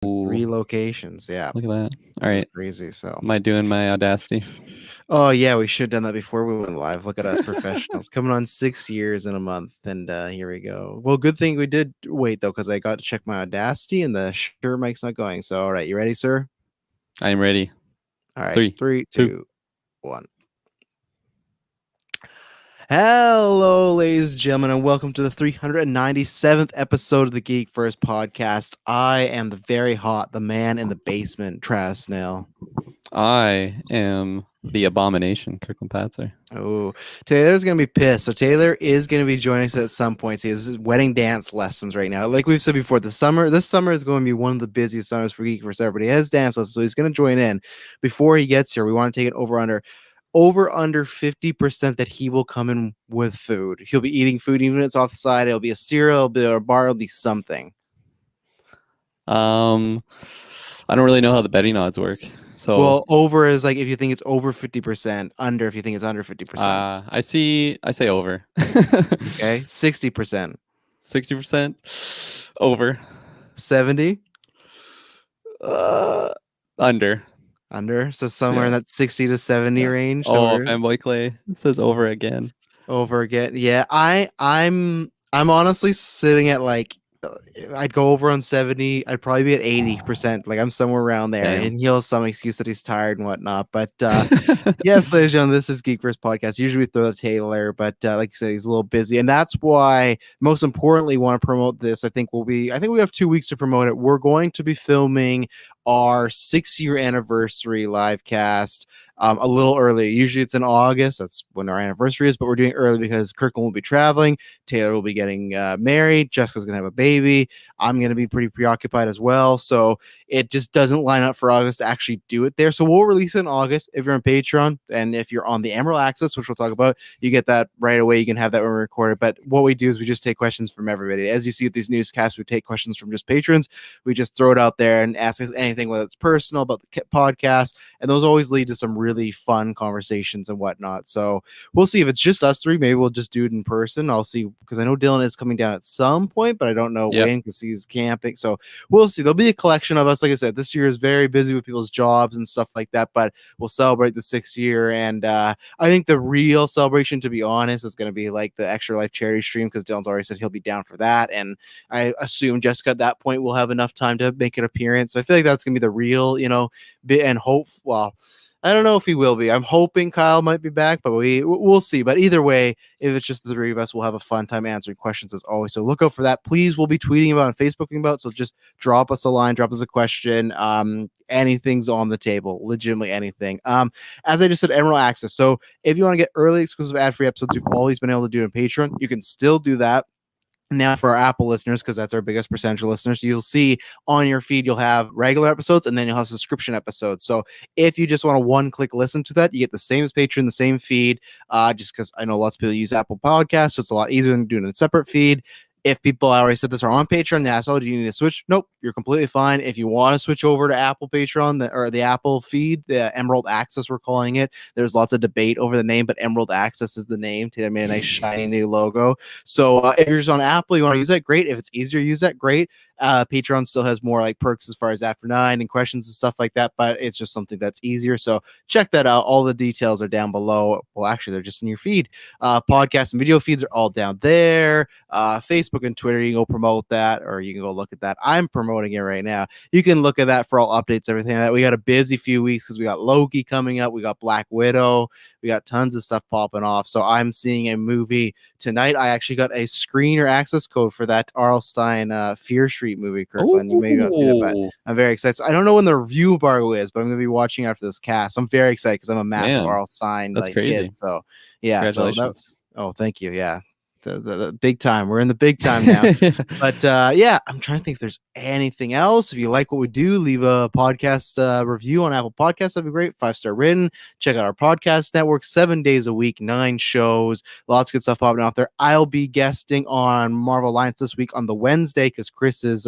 Ooh, 3 locations. Yeah, look at that. All this is right. crazy. So, Am I doing my Audacity? oh yeah, we should have done that before we went live. Look at us professionals coming on 6 years in a month, and here we go. Well, good thing we did wait though, because I got to check my Audacity, and the sure mic's not going. So, all right, you ready, sir? I am ready. All right, Three, 3, two. 2, 1. Hello, ladies and gentlemen, and welcome to the 397th episode of the GeekVerse podcast. I am the very hot, the man in the basement, Travis Snail. I am the abomination, Kirklin Patzer. Oh, Taylor's gonna be pissed. So Taylor is gonna be joining us at some point. He has wedding dance lessons right now. Like we've said before, this summer is going to be one of the busiest summers for GeekVerse. Everybody has dance lessons, so he's gonna join in. Before he gets here, we want to take it over under 50% that he will come in with food. He'll be eating food, even if it's off the side. It'll be a cereal, it'll be a bar, it'll be something. I don't really know how the betting odds work. So Well, over is like if you think it's over 50%, under if you think it's under 50%. I say over. Okay. 60%. 60% over. 70 Under. under. So somewhere in Yeah. that 60 to 70 Yeah. range. Oh, Somewhere fanboy Clay says over again. over again. Yeah, I'm honestly sitting at like I'd go over on 70. I'd probably be at 80%. Like I'm somewhere around there. Damn. And he'll have some excuse that he's tired and whatnot. But yes, ladies and gentlemen, this is Geekverse Podcast. Usually we throw the Taylor, but like I said, he's a little busy. And that's why most importantly want to promote this. I think we have 2 weeks to promote it. We're going to be filming our 6-year anniversary live cast a little early. Usually it's in August. That's when our anniversary is, but we're doing it early because Kirklin will be traveling. Taylor will be getting married. Jessica's going to have a baby. I'm going to be pretty preoccupied as well. So it just doesn't line up for August to actually do it there. So we'll release it in August if you're on Patreon. And if you're on the Emerald Access, which we'll talk about, you get that right away. You can have that when we record it. But what we do is we just take questions from everybody. As you see with these newscasts, we take questions from just patrons. We just throw it out there and ask us anything, whether it's personal, about the podcast. And those always lead to some really fun conversations and whatnot. So we'll see if it's just us three. Maybe we'll just do it in person. I'll see, because I know Dylan is coming down at some point, but I don't know when because he's camping. So we'll see. There'll be a collection of us. Like I said, this year is very busy with people's jobs and stuff like that, but we'll celebrate the 6th year. And I think the real celebration, to be honest, is going to be like the Extra Life charity stream, because Dylan's already said he'll be down for that. And I assume Jessica at that point will have enough time to make an appearance. So I feel like that's going to be the real, bit and hope. Well, I don't know if he will be. I'm hoping Kyle might be back, but we'll see. But either way, if it's just the three of us, we'll have a fun time answering questions as always. So look out for that. Please, we'll be tweeting about and Facebooking about. So just drop us a line, drop us a question. Anything's on the table, legitimately anything. As I just said, Emerald Access. So if you want to get early exclusive ad-free episodes, you've always been able to do it on Patreon. You can still do that. Now for our Apple listeners, because that's our biggest percentage of listeners, you'll see on your feed, you'll have regular episodes and then you'll have subscription episodes. So if you just want to one-click listen to that, you get the same as Patreon, the same feed, just because I know lots of people use Apple Podcasts, so it's a lot easier than doing a separate feed. If people, I already said this, are on Patreon, they ask, oh, do you need to switch? Nope, you're completely fine. If you want to switch over to Apple Patreon, or the Apple feed, the Emerald Access, we're calling it. There's lots of debate over the name, but Emerald Access is the name. Taylor made a nice shiny new logo. So if you're just on Apple, you want to use that, great. If it's easier to use that, great. Patreon still has more like perks as far as After 9 and questions and stuff like that, but it's just something that's easier. So check that out. All the details are down below. Well, actually, they're just in your feed. Podcast and video feeds are all down there. Facebook and Twitter, you can go promote that, or you can go look at that. I'm promoting it right now. You can look at that for all updates, everything like that. We got a busy few weeks because we got Loki coming up. We got Black Widow. We got tons of stuff popping off. So I'm seeing a movie tonight. I actually got a screener access code for that R.L. Stein Fear Street movie, Kirkland. You may not see that, but I'm very excited. So I don't know when the review embargo is, but I'm going to be watching after this cast. I'm very excited because I'm a massive R.L. Stein kid. So yeah. Congratulations. Oh, thank you. Yeah. The big time. We're in the big time now. But yeah, I'm trying to think if there's anything else. If you like what we do, leave a podcast review on Apple Podcasts. That'd be great. 5-star written. Check out our podcast network, 7 days a week, 9 shows, lots of good stuff popping off there. I'll be guesting on Marvel Alliance this week on the Wednesday because Chris is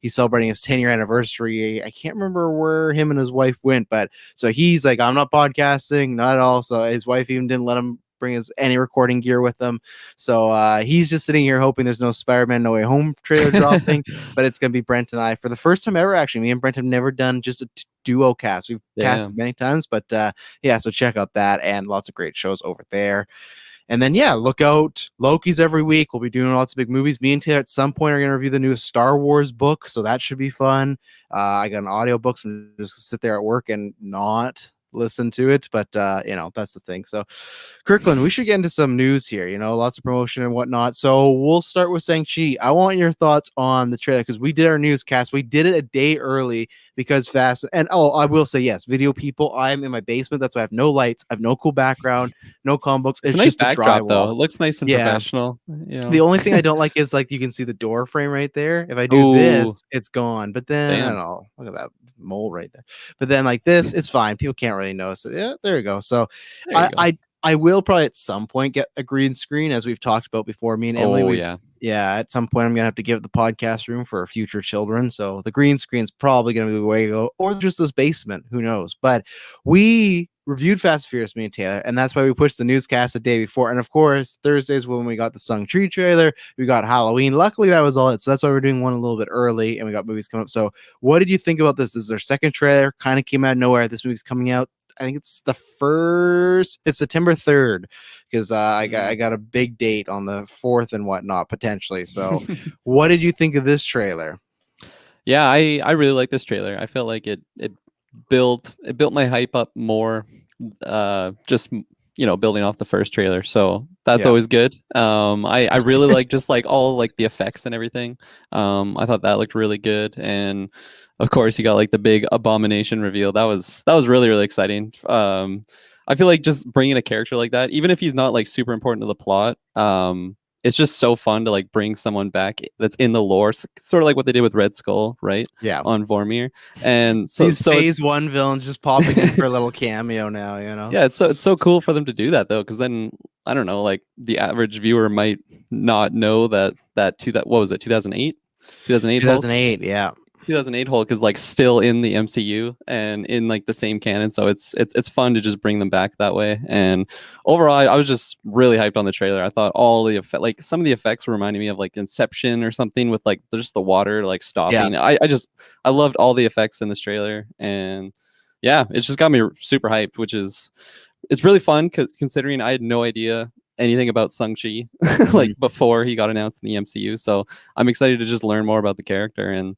he's celebrating his 10-year anniversary. I can't remember where him and his wife went, but so he's like, I'm not podcasting, not at all. So his wife even didn't let him bring his any recording gear with him. So he's just sitting here hoping there's no Spider-Man No Way Home trailer dropping, but it's gonna be Brent and I for the first time ever. Actually, me and Brent have never done just a duo cast. We've casted many times, but yeah, so check out that and lots of great shows over there. And then, yeah, look out. Loki's every week. We'll be doing lots of big movies. Me and Taylor at some point are going to review the newest Star Wars book, so that should be fun. I got an audiobook, so I'm just going to sit there at work and not listen to it. But, that's the thing. So, Kirklin, we should get into some news here, lots of promotion and whatnot. So we'll start with Shang-Chi. I want your thoughts on the trailer because we did our newscast. We did it a day early because fast. And I will say, yes, video people, I'm in my basement. That's why I have no lights. I have no cool background, no comic books. It's a nice just backdrop, though. It looks nice and professional. The only thing I don't like is you can see the door frame right there. If I do this, it's gone. But then I don't know. Look at that mole right there. But then this, it's fine. People can't really notice it. Yeah, there you go. So I will probably at some point get a green screen, as we've talked about before. Me and Emily, at some point I'm gonna have to give the podcast room for future children. So the green screen's probably gonna be the way to go, or just this basement. Who knows? But we reviewed Fast and Furious, me and Taylor, and that's why we pushed the newscast the day before. And of course, Thursdays when we got the Shang-Chi trailer, we got Halloween. Luckily, that was all it. So that's why we're doing one a little bit early, and we got movies coming up. So what did you think about this? This is our second trailer. Kind of came out of nowhere. This movie's coming out. I think it's September 3rd, because I got a big date on the 4th and whatnot potentially. So what did you think of this trailer? Yeah, I really like this trailer. I felt like it built my hype up more, just building off the first trailer. So that's always good. I really like just all the effects and everything. I thought that looked really good, and of course you got the big Abomination reveal. That was really, really exciting. I feel like just bringing a character like that, even if he's not super important to the plot, it's just so fun to bring someone back that's in the lore, sort of like what they did with Red Skull, right? Yeah, on Vormir. And so these phase 1 villains just popping in for a little cameo now, Yeah, it's so cool for them to do that though, because then I don't know, the average viewer might not know that what was it, 2008 2008 yeah 2008 Hulk is still in the MCU and in the same canon, so it's fun to just bring them back that way. And overall, I was just really hyped on the trailer. I thought all the some of the effects were reminding me of Inception or something, with just the water stopping. Yeah. I loved all the effects in this trailer, and yeah, it's just got me super hyped, which is it's really fun considering I had no idea anything about Shang-Chi before he got announced in the MCU. So I'm excited to just learn more about the character, and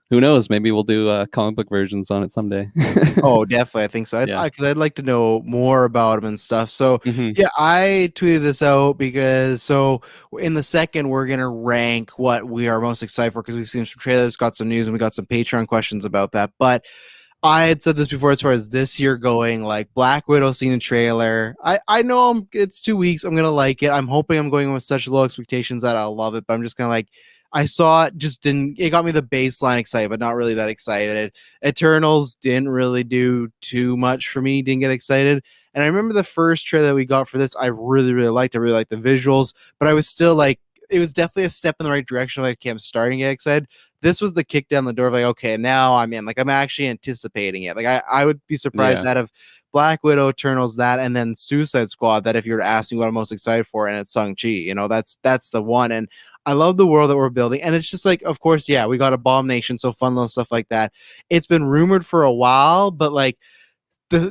who knows, maybe we'll do comic book versions on it someday. Oh, definitely. I think so. Because I'd like to know more about him and stuff. So, yeah, I tweeted this out because in the second, we're going to rank what we are most excited for, because we've seen some trailers, got some news, and we got some Patreon questions about that. But I had said this before, as far as this year going, Black Widow seen a trailer. I know it's 2 weeks. I'm going to like it. I'm hoping I'm going with such low expectations that I'll love it. But I'm just kind of I saw it, it got me the baseline excited, but not really that excited. Eternals didn't really do too much for me, didn't get excited. And I remember the first trailer that we got for this, I really, really liked. I really liked the visuals, but I was still it was definitely a step in the right direction. Okay, I'm starting to get excited. This was the kick down the door of okay, now I'm in. I'm actually anticipating it. I would be surprised out of Black Widow, Eternals, that, and then Suicide Squad, that if you were to ask me what I'm most excited for, and it's Shang-Chi, that's the one. And I love the world that we're building. And it's just of course, yeah, we got Abomination, so fun little stuff like that. It's been rumored for a while, but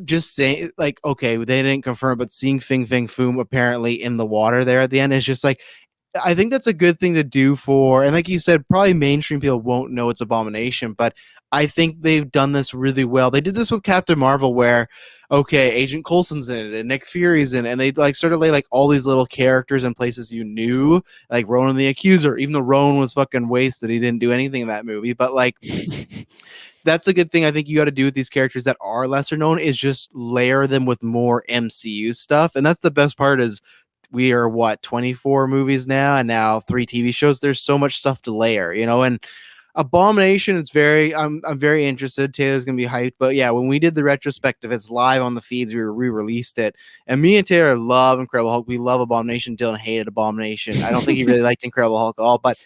just saying, okay, they didn't confirm, but seeing Fing Fang Foom apparently in the water there at the end is just I think that's a good thing to do for, and like you said, probably mainstream people won't know it's Abomination, but I think they've done this really well. They did this with Captain Marvel, where, okay, Agent Coulson's in it, and Nick Fury's in it, and they sort of lay all these little characters in places you knew, like Ronan the Accuser, even though Ronan was fucking wasted. He didn't do anything in that movie, but that's a good thing I think you got to do with these characters that are lesser known, is just layer them with more MCU stuff. And that's the best part, is we are 24 movies now, and now 3 TV shows. There's so much stuff to layer, and Abomination, it's I'm very interested. Taylor's gonna be hyped. But yeah, when we did the retrospective, it's live on the feeds. We re-released it, and me and Taylor love Incredible Hulk. We love Abomination. Dylan hated Abomination. I don't think he really liked Incredible Hulk at all, but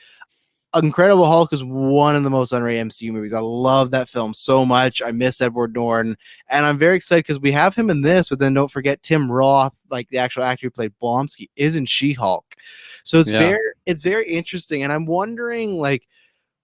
Incredible Hulk is one of the most underrated MCU movies. I love that film so much. I miss Edward Norton, and I'm very excited because we have him in this. But then don't forget Tim Roth, like the actual actor who played Blonsky, is in She-Hulk. So Yeah. it's very interesting, and I'm wondering like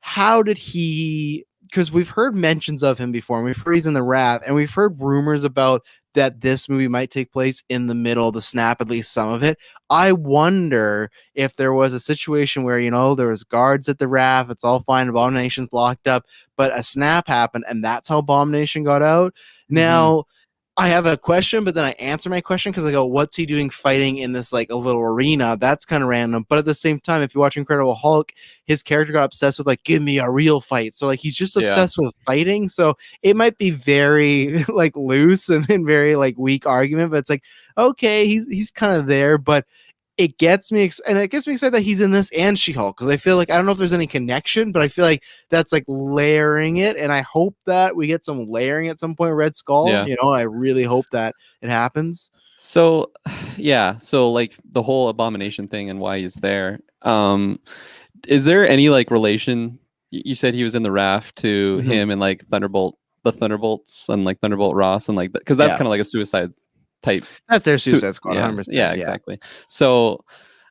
how did he, because we've heard mentions of him before, and we've heard he's in the Wrath, and we've heard rumors about that this movie might take place in the middle of the snap, at least some of it. I wonder if there was a situation where, you know, there was guards at the Wrath, it's all fine, Abomination's locked up, but a snap happened, and that's how Abomination got out. Now, I have a question, but then I answer my question because I go, what's he doing fighting in this like a little arena? That's kind of random. But at the same time, if you watch Incredible Hulk, his character got obsessed with like, give me a real fight. So like he's just Yeah. obsessed with fighting. So it might be very like loose and very like weak argument, but it's like, okay, he's kind of there, but it gets me and it gets me excited that he's in this and She-Hulk, because I feel like I don't know if there's any connection, but I feel like that's like layering it, and I hope that we get some layering at some point. Red Skull, Yeah. you know, I really hope that it happens. So, yeah. So like the whole Abomination thing and why he's there. Is there any like relation? You said he was in the raft to him and like the Thunderbolts and like Thunderbolt Ross and like because that's Yeah. kind of like a suicide type. That's their Suicide Squad, Yeah, 100%. yeah, exactly. So,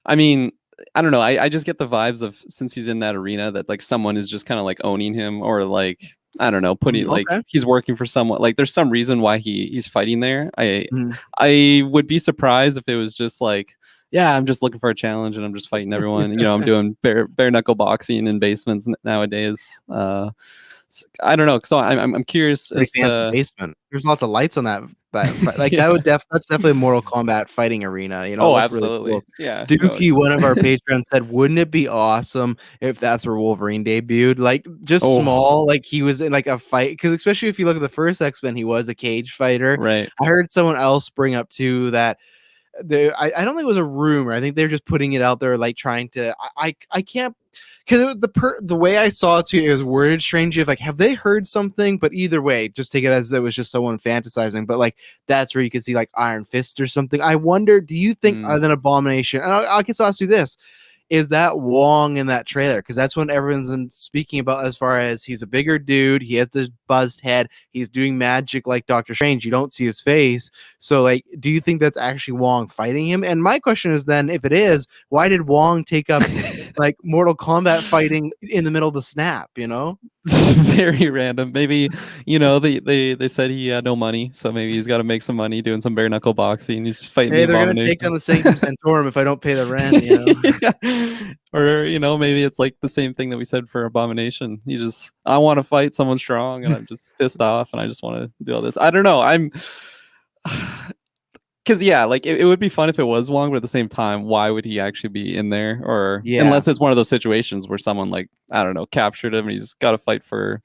I mean, I don't know. I just get the vibes of since he's in that arena that like someone is just kind of like owning him or like I don't know, putting like Okay. he's working for someone. Like there's some reason why he's fighting there. Mhm. I would be surprised if it was just like, yeah, I'm just looking for a challenge and I'm just fighting everyone. You know, I'm doing bare knuckle boxing in basements nowadays. I don't know. So I'm curious Pretty as fancy to basement. There's lots of lights on that fight. Like yeah. that's definitely a Mortal Kombat fighting arena. You know, it Oh, looked really absolutely. cool. Yeah. No, Dookie, one of our patrons, said, "Wouldn't it be awesome if that's where Wolverine debuted? Like just oh, small, like he was in like a fight. Because especially if you look at the first X-Men, he was a cage fighter. right. I heard someone else bring up too that I don't think it was a rumor. I think they're just putting it out there, like trying to. I can't, because the way I saw it too, it was worded strangely. Of like, have they heard something? But either way, just take it as it was just someone fantasizing. But like, that's where you could see like Iron Fist or something. I wonder, do you think other than Abomination? And I guess I'll ask you this: is that Wong in that trailer? Because that's what everyone's speaking about, as far as he's a bigger dude, he has this buzzed head, he's doing magic like Doctor Strange, you don't see his face. So like, do you think that's actually Wong fighting him? And my question is then, if it is, why did Wong take up like Mortal Kombat fighting in the middle of the snap, you know? Very random. Maybe, you know, they said he had no money, so maybe he's got to make some money doing some bare knuckle boxing. He's fighting Hey, the they're gonna Abomination. take down the Sanctum Sanctorum if I don't pay the rent, you know? Yeah. Or, you know, maybe it's like the same thing that we said for Abomination. I want to fight someone strong and I'm just pissed off and I just want to do all this. I don't know. Because yeah, like it would be fun if it was Wong, but at the same time, why would he actually be in there? Or Yeah. unless it's one of those situations where someone like, I don't know, captured him and he's got to fight for,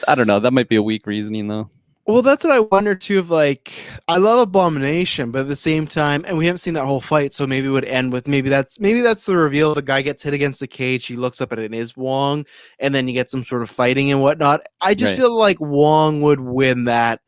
I don't know. That might be a weak reasoning though. Well, that's what I wonder too. Of like, I love Abomination, but at the same time, and we haven't seen that whole fight, so maybe it would end with maybe that's the reveal. The guy gets hit against the cage. He looks up at it and it is Wong, and then you get some sort of fighting and whatnot. I just Right. feel like Wong would win that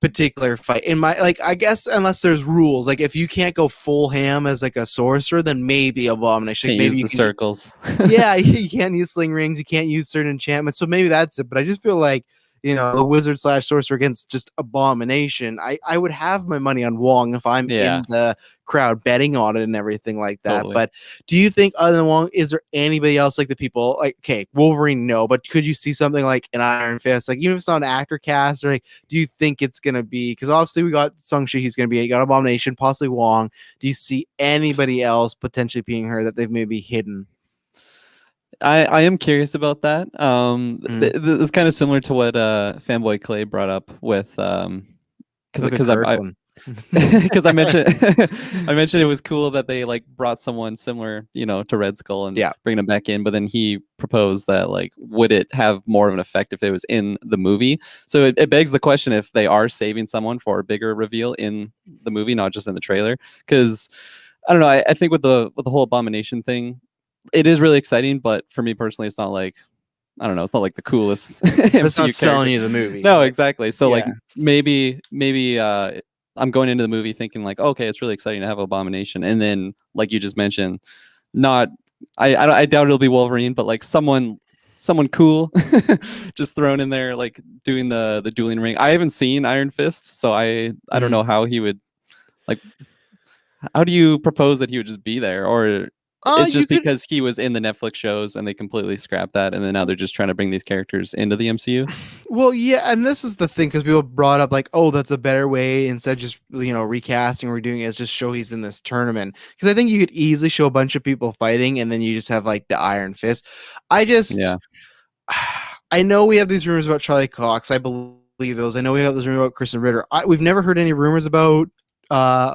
particular fight. In my like, I guess unless there's rules, like if you can't go full ham as like a sorcerer, then maybe Abomination. Can't Like, use maybe the you can circles. yeah, you can't use sling rings, you can't use certain enchantments, so maybe that's it. But I just feel like, you know, the wizard slash sorcerer against just Abomination, I would have my money on Wong if I'm Yeah. in the crowd betting on it and everything like that. Totally. But do you think other than Wong, is there anybody else, like the people like, okay, Wolverine, no, but could you see something like an Iron Fist, like even if it's not an actor cast, or like, do you think it's gonna be, because obviously we got Shang-Chi, he's gonna be, you got Abomination, possibly Wong, do you see anybody else potentially being her that they've maybe hidden? I am curious about that. It's kind of similar to what Fanboy Clay brought up with because I mentioned I mentioned it was cool that they like brought someone similar, you know, to Red Skull and bring them back in, but then he proposed that like would it have more of an effect if it was in the movie? So it begs the question if they are saving someone for a bigger reveal in the movie, not just in the trailer. Because I don't know, I think with the whole Abomination thing, it is really exciting, but for me personally, it's not like I don't know, it's not like the coolest It's not MCU selling character. you the movie. No, Like, exactly. So like yeah. maybe I'm going into the movie thinking like, okay, it's really exciting to have Abomination, and then like you just mentioned, not I doubt it'll be Wolverine, but like someone cool just thrown in there, like doing the dueling ring. I haven't seen Iron Fist, so I don't know how he would like. How do you propose that he would just be there, or it's You just could. because he was in the Netflix shows and they completely scrapped that, and then now they're just trying to bring these characters into the MCU? Well, yeah, and this is the thing because people brought up like, oh, that's a better way instead of just recasting or redoing it is just show he's in this tournament because I think you could easily show a bunch of people fighting and then you just have like the Iron Fist. I just, Yeah. I know we have these rumors about Charlie Cox. I believe those. I know we have this rumor about Kristen Ritter. We've never heard any rumors about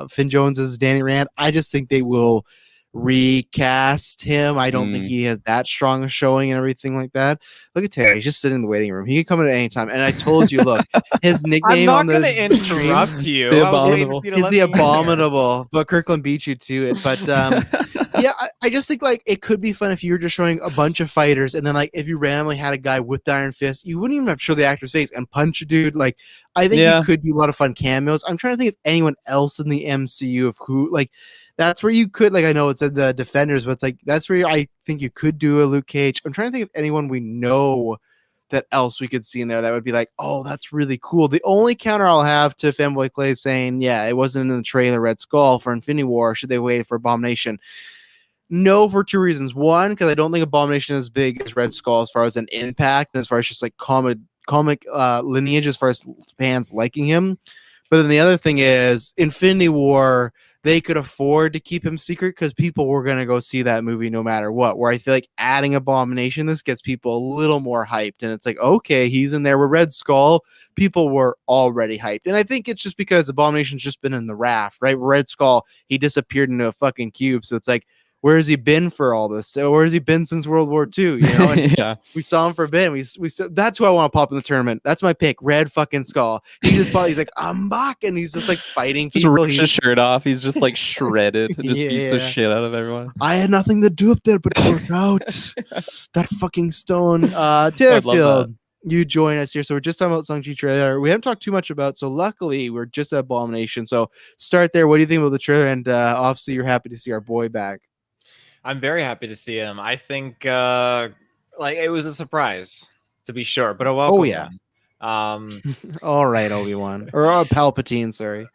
Finn Jones as Danny Rand. I just think they will recast him. I don't think he has that strong a showing and everything like that. Look at Terry; he's just sitting in the waiting room. He can come in at any time. And I told you, look, his nickname I'm not on going to interrupt you. The I was waiting Abominable. for you to is let the me in here. Abominable, but Kirkland beat you to it. But yeah, I just think like it could be fun if you were just showing a bunch of fighters, and then like if you randomly had a guy with the Iron Fist, you wouldn't even have to show the actor's face and punch a dude. Like I think you could do a lot of fun cameos. I'm trying to think of anyone else in the MCU of who like. That's where you could, like, I know it's in the Defenders, but it's like, that's where I think you could do a Luke Cage. I'm trying to think of anyone we know that else we could see in there that would be like, oh, that's really cool. The only counter I'll have to Fanboy Clay saying, yeah, it wasn't in the trailer Red Skull for Infinity War. Should they wait for Abomination? No, for two reasons. One, because I don't think Abomination is as big as Red Skull as far as an impact and as far as just like comic lineage as far as fans liking him. But then the other thing is Infinity War, they could afford to keep him secret because people were going to go see that movie no matter what. Where I feel like adding Abomination, this gets people a little more hyped. And it's like, okay, he's in there with Red Skull. People were already hyped. And I think it's just because Abomination's just been in the raft, right? Red Skull, he disappeared into a fucking cube. So it's like, where has he been for all this? So where has he been since World War II? You know, and Yeah. we saw him for a bit. We that's who I want to pop in the tournament. That's my pick. Red fucking Skull. He's like, I'm back, and he's just like fighting Just people. rips his shirt off. He's just like shredded and just beats the Yeah. shit out of everyone. I had nothing to do up there but work out. That fucking stone. I'd love Taylorfield, you join us here. So we're just talking about Shang-Chi trailer. We haven't talked too much about. So luckily, we're just at Abomination. So start there. What do you think about the trailer? And obviously, you're happy to see our boy back. I'm very happy to see him. I think like it was a surprise to be sure, but a welcome yeah. one. All right, Obi-Wan or Palpatine. Sorry.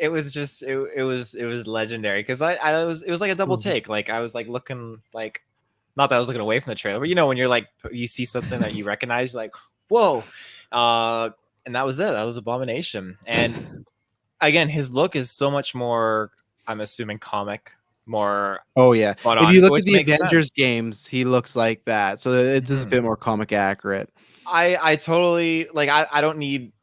It was just it was legendary because it was like a double take. Like I was like looking like not that I was looking away from the trailer, but you know when you're like you see something that you recognize, like whoa, and that was it. That was Abomination, and again his look is so much more. I'm assuming comic. More if you look at the sense. Avengers games, he looks like that, so it's just a bit more comic accurate. I totally like I don't need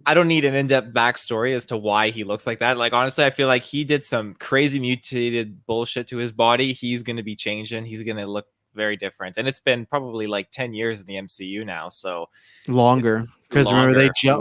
an in-depth backstory as to why he looks like that. Like honestly, I feel like he did some crazy mutated bullshit to his body. He's going to be changing. He's going to look very different, and it's been probably like 10 years in the MCU now, so longer because remember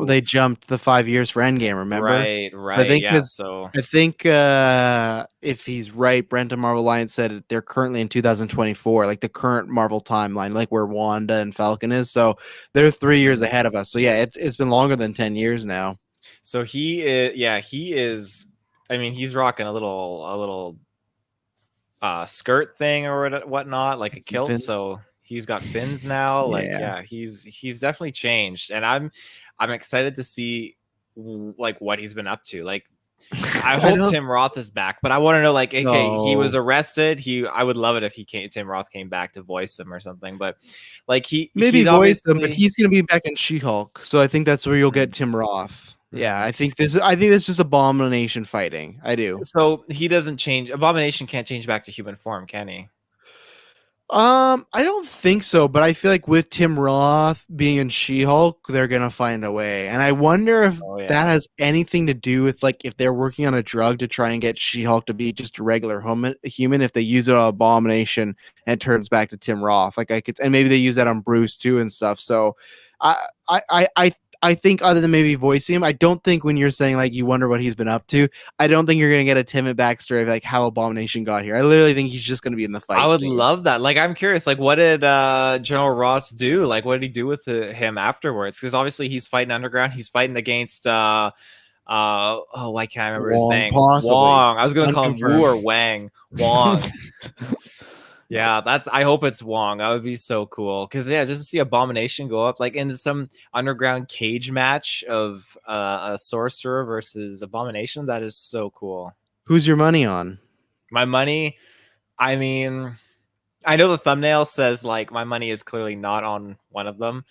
they jumped the 5 years for Endgame. Remember, right? I think yeah. So I think if he's right, Brent and Marvel Alliance said they're currently in 2024, like the current Marvel timeline, like where Wanda and Falcon is. So they're 3 years ahead of us. So yeah, it's been longer than 10 years now. So he is. I mean, he's rocking a little skirt thing or whatnot, like a kilt. Fins. So he's got fins now. Like he's definitely changed, and I'm excited to see like what he's been up to. Like I hope Tim Roth is back, but I want to know like okay, he was arrested. I would love it if Tim Roth came back to voice him or something. But like he's voice him, but he's gonna be back in She-Hulk. So I think that's where you'll get Tim Roth. Yeah, I think this is just Abomination fighting. I do. So he doesn't change. Abomination can't change back to human form, can he? I don't think so, but I feel like with Tim Roth being in She-Hulk, they're gonna find a way. And I wonder if that has anything to do with like if they're working on a drug to try and get She-Hulk to be just a regular human. If they use it on Abomination and it turns back to Tim Roth, like and maybe they use that on Bruce too and stuff. So, I think other than maybe voicing him, I don't think when you're saying like you wonder what he's been up to, I don't think you're gonna get a timid backstory of like how Abomination got here. I literally think he's just gonna be in the fight. I would love that. Like I'm curious, like what did General Ross do? Like what did he do with him afterwards? Because obviously he's fighting underground. He's fighting against why can't I remember his name? Possibly. Wong. I was gonna call him Wu or Wang. Wong. Yeah, I hope it's Wong. That would be so cool. Because yeah, just to see Abomination go up like into some underground cage match of a sorcerer versus Abomination, that is so cool. Who's your money on? My money, I mean, I know the thumbnail says like my money is clearly not on one of them.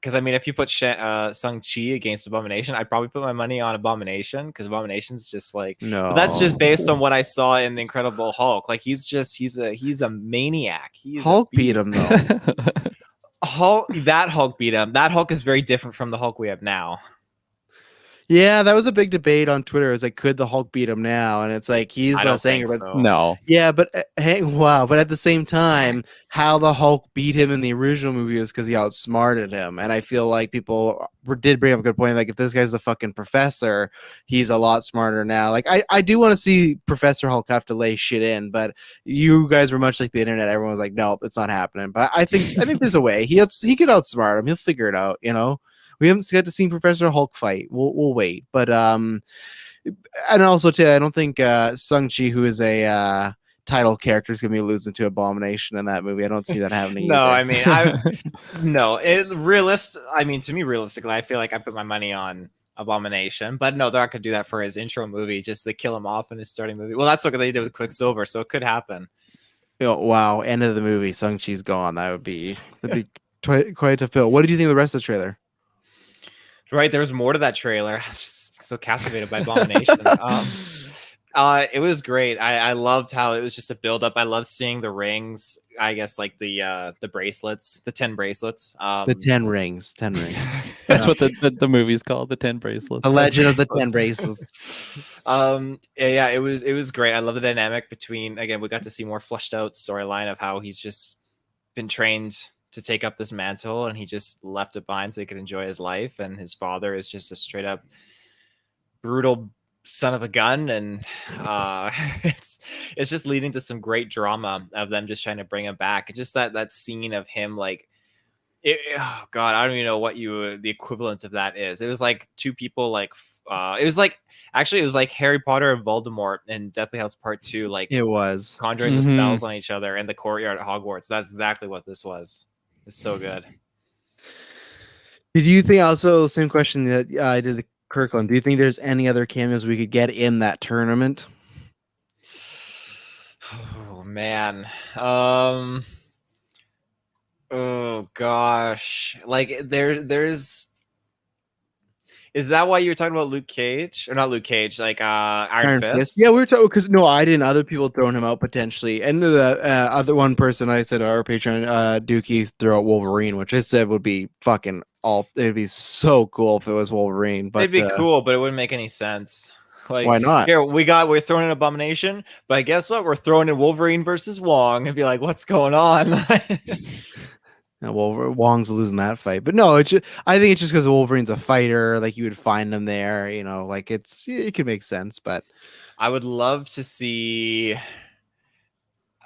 Because I mean, if you put Shang-Chi against Abomination, I'd probably put my money on Abomination because Abomination's just like. No, but that's just based on what I saw in the Incredible Hulk. Like he's a maniac. He's Hulk beat him though. That Hulk beat him. That Hulk is very different from the Hulk we have now. Yeah, that was a big debate on Twitter. It was like, could the Hulk beat him now? And it's like he's I don't saying, think but so. No. yeah, but wow. But at the same time, how the Hulk beat him in the original movie is because he outsmarted him. And I feel like people did bring up a good point. Like, if this guy's the fucking professor, he's a lot smarter now. Like, I do want to see Professor Hulk have to lay shit in, but you guys were much like the internet. Everyone was like, no, it's not happening. But I think there's a way. He could outsmart him. He'll figure it out. You know. We haven't got to see Professor Hulk fight. We'll wait. But and also too, I don't think Shang-Chi, who is a title character, is gonna be losing to Abomination in that movie. I don't see that happening. No, either. I mean, I mean, to me, realistically, I feel like I put my money on Abomination, but no, they're not gonna do that for his intro movie. Just to kill him off in his starting movie. Well, that's what they did with Quicksilver, so it could happen. Oh, wow, end of the movie, Shang-Chi's gone. That'd be quite a fill. What did you think of the rest of the trailer? Right, there was more to that trailer. I was just so captivated by Abomination. It was great. I loved how it was just a build up. I loved seeing the rings. I guess like the bracelets, the 10 bracelets. The 10 rings. 10 rings. That's what the movie's called, the 10 bracelets. The Legend of the 10 bracelets. Yeah, it was great. I love the dynamic between. Again, we got to see more fleshed out storyline of how he's just been trained to take up this mantle, and he just left it behind so he could enjoy his life. And his father is just a straight up brutal son of a gun, and it's just leading to some great drama of them just trying to bring him back. And just that scene of him like oh god, I don't even know what the equivalent of that is. It was like two people like it was like Harry Potter and Voldemort in Deathly Hallows Part 2, like it was conjuring the spells on each other in the courtyard at Hogwarts. That's exactly what this was. It's so good. Did you think, also same question that I did the Kirklin, do you think there's any other cameos we could get in that tournament? Oh man. Oh gosh. Like there's is that why you were talking about Luke Cage? Or not Luke Cage, like Iron Fist? Yeah, we were talking because no, I didn't. Other people throwing him out potentially, and the other one person I said our Patreon Dookie throw out Wolverine, which I said would be fucking all. It'd be so cool if it was Wolverine, but it'd be cool, but it wouldn't make any sense. Like, why not? Here we're throwing in Abomination, but guess what? We're throwing in Wolverine versus Wong, and be like, what's going on? Well, Wong's losing that fight, but no, I think it's just because Wolverine's a fighter. Like, you would find him there, you know. Like, it could make sense, but I would love to see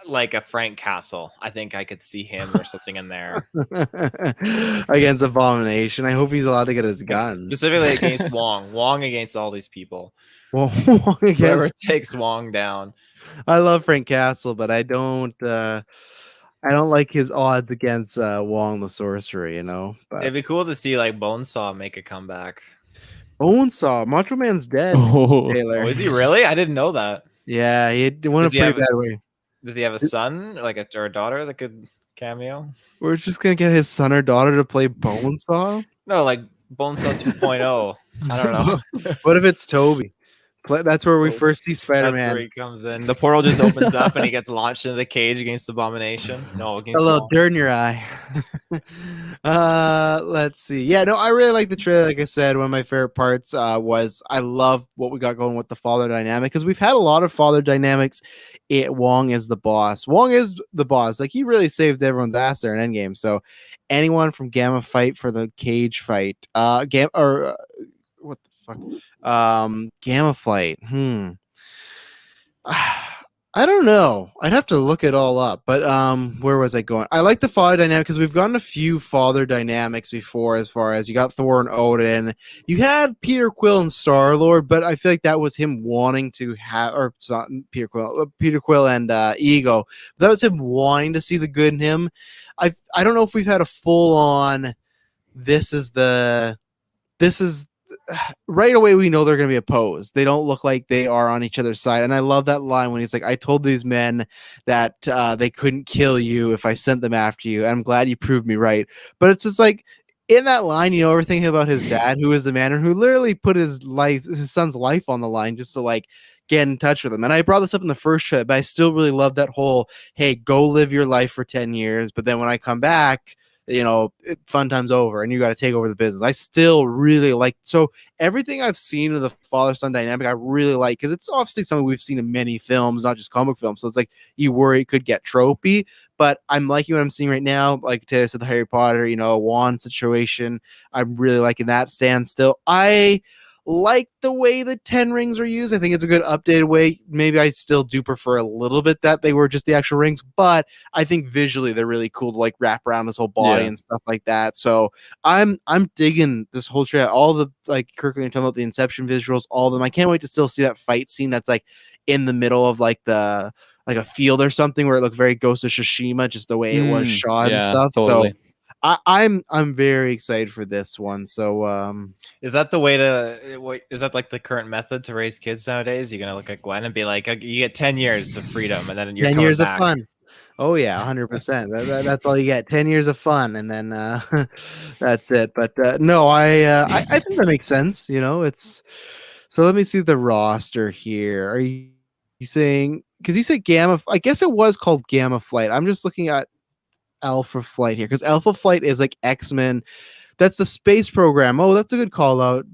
like a Frank Castle. I think I could see him or something in there against Abomination. I hope he's allowed to get his gun, specifically against Wong. Wong against all these people. Well, whoever takes Wong down. I love Frank Castle, but I don't like his odds against Wong the Sorcerer, you know. But it'd be cool to see like Bonesaw make a comeback. Bonesaw, Macho Man's dead. Oh, is he really? I didn't know that. Yeah, he went a pretty bad way. Does he have a son, like or a daughter that could cameo? We're just gonna get his son or daughter to play Bonesaw? No, like Bonesaw 2.0. I don't know. What if it's Toby? That's where we first see Spider-Man. That's where he comes in. The portal just opens up and he gets launched into the cage against Abomination. No, against a little dirt in your eye. Let's see. Yeah, no, I really like the trailer. Like I said, one of my favorite parts was I love what we got going with the father dynamic, because we've had a lot of father dynamics. Wong is the boss. Wong is the boss. Like, he really saved everyone's ass there in Endgame. So anyone from Gamma fight for the cage fight, what the fuck? Gamma Flight. I don't know. I'd have to look it all up. But where was I going? I like the father dynamic because we've gotten a few father dynamics before, as far as you got Thor and Odin. You had Peter Quill and Star-Lord, but I feel like that was him wanting to have, or it's not Peter Quill and Ego. That was him wanting to see the good in him. I don't know if we've had a full on. This is right away we know they're going to be opposed. They don't look like they are on each other's side. And I love that line when he's like, I told these men that they couldn't kill you if I sent them after you. I'm glad you proved me right. But it's just like, in that line, you know, everything about his dad, who is the man who literally put his son's life on the line just to like get in touch with him. And I brought this up in the first show, but I still really love that whole, hey, go live your life for 10 years. But then when I come back, you know, fun time's over and you got to take over the business. I still really like, so everything I've seen of the father-son dynamic, I really like, because it's obviously something we've seen in many films, not just comic films. So it's like, you worry it could get tropey, but I'm liking what I'm seeing right now. Like Taylor said, the Harry Potter, you know, wand situation. I'm really liking that stand still. I like the way the 10 rings are used. I think it's a good updated way. Maybe I still do prefer a little bit that they were just the actual rings, but I think visually they're really cool to like wrap around his whole body and stuff like that. So I'm digging this whole trailer. All the like Kirklin talking about the Inception visuals, all of them. I can't wait to still see that fight scene that's like in the middle of like a field or something where it looked very Ghost of Tsushima, just the way it was shot and stuff. Totally. So I'm very excited for this one. So is that the way to? Is that like the current method to raise kids nowadays? You're gonna look at Gwen and be like, you get 10 years of freedom, and then you're 10 years back. of fun. Oh yeah, 100%. That's all you get. 10 years of fun, and then that's it. But no, I think that makes sense. You know, it's so. Let me see the roster here. Are you saying, because you said Gamma? I guess it was called Gamma Flight. I'm just looking at Alpha Flight here because Alpha Flight is like X-Men. That's the space program. Oh, that's a good call out,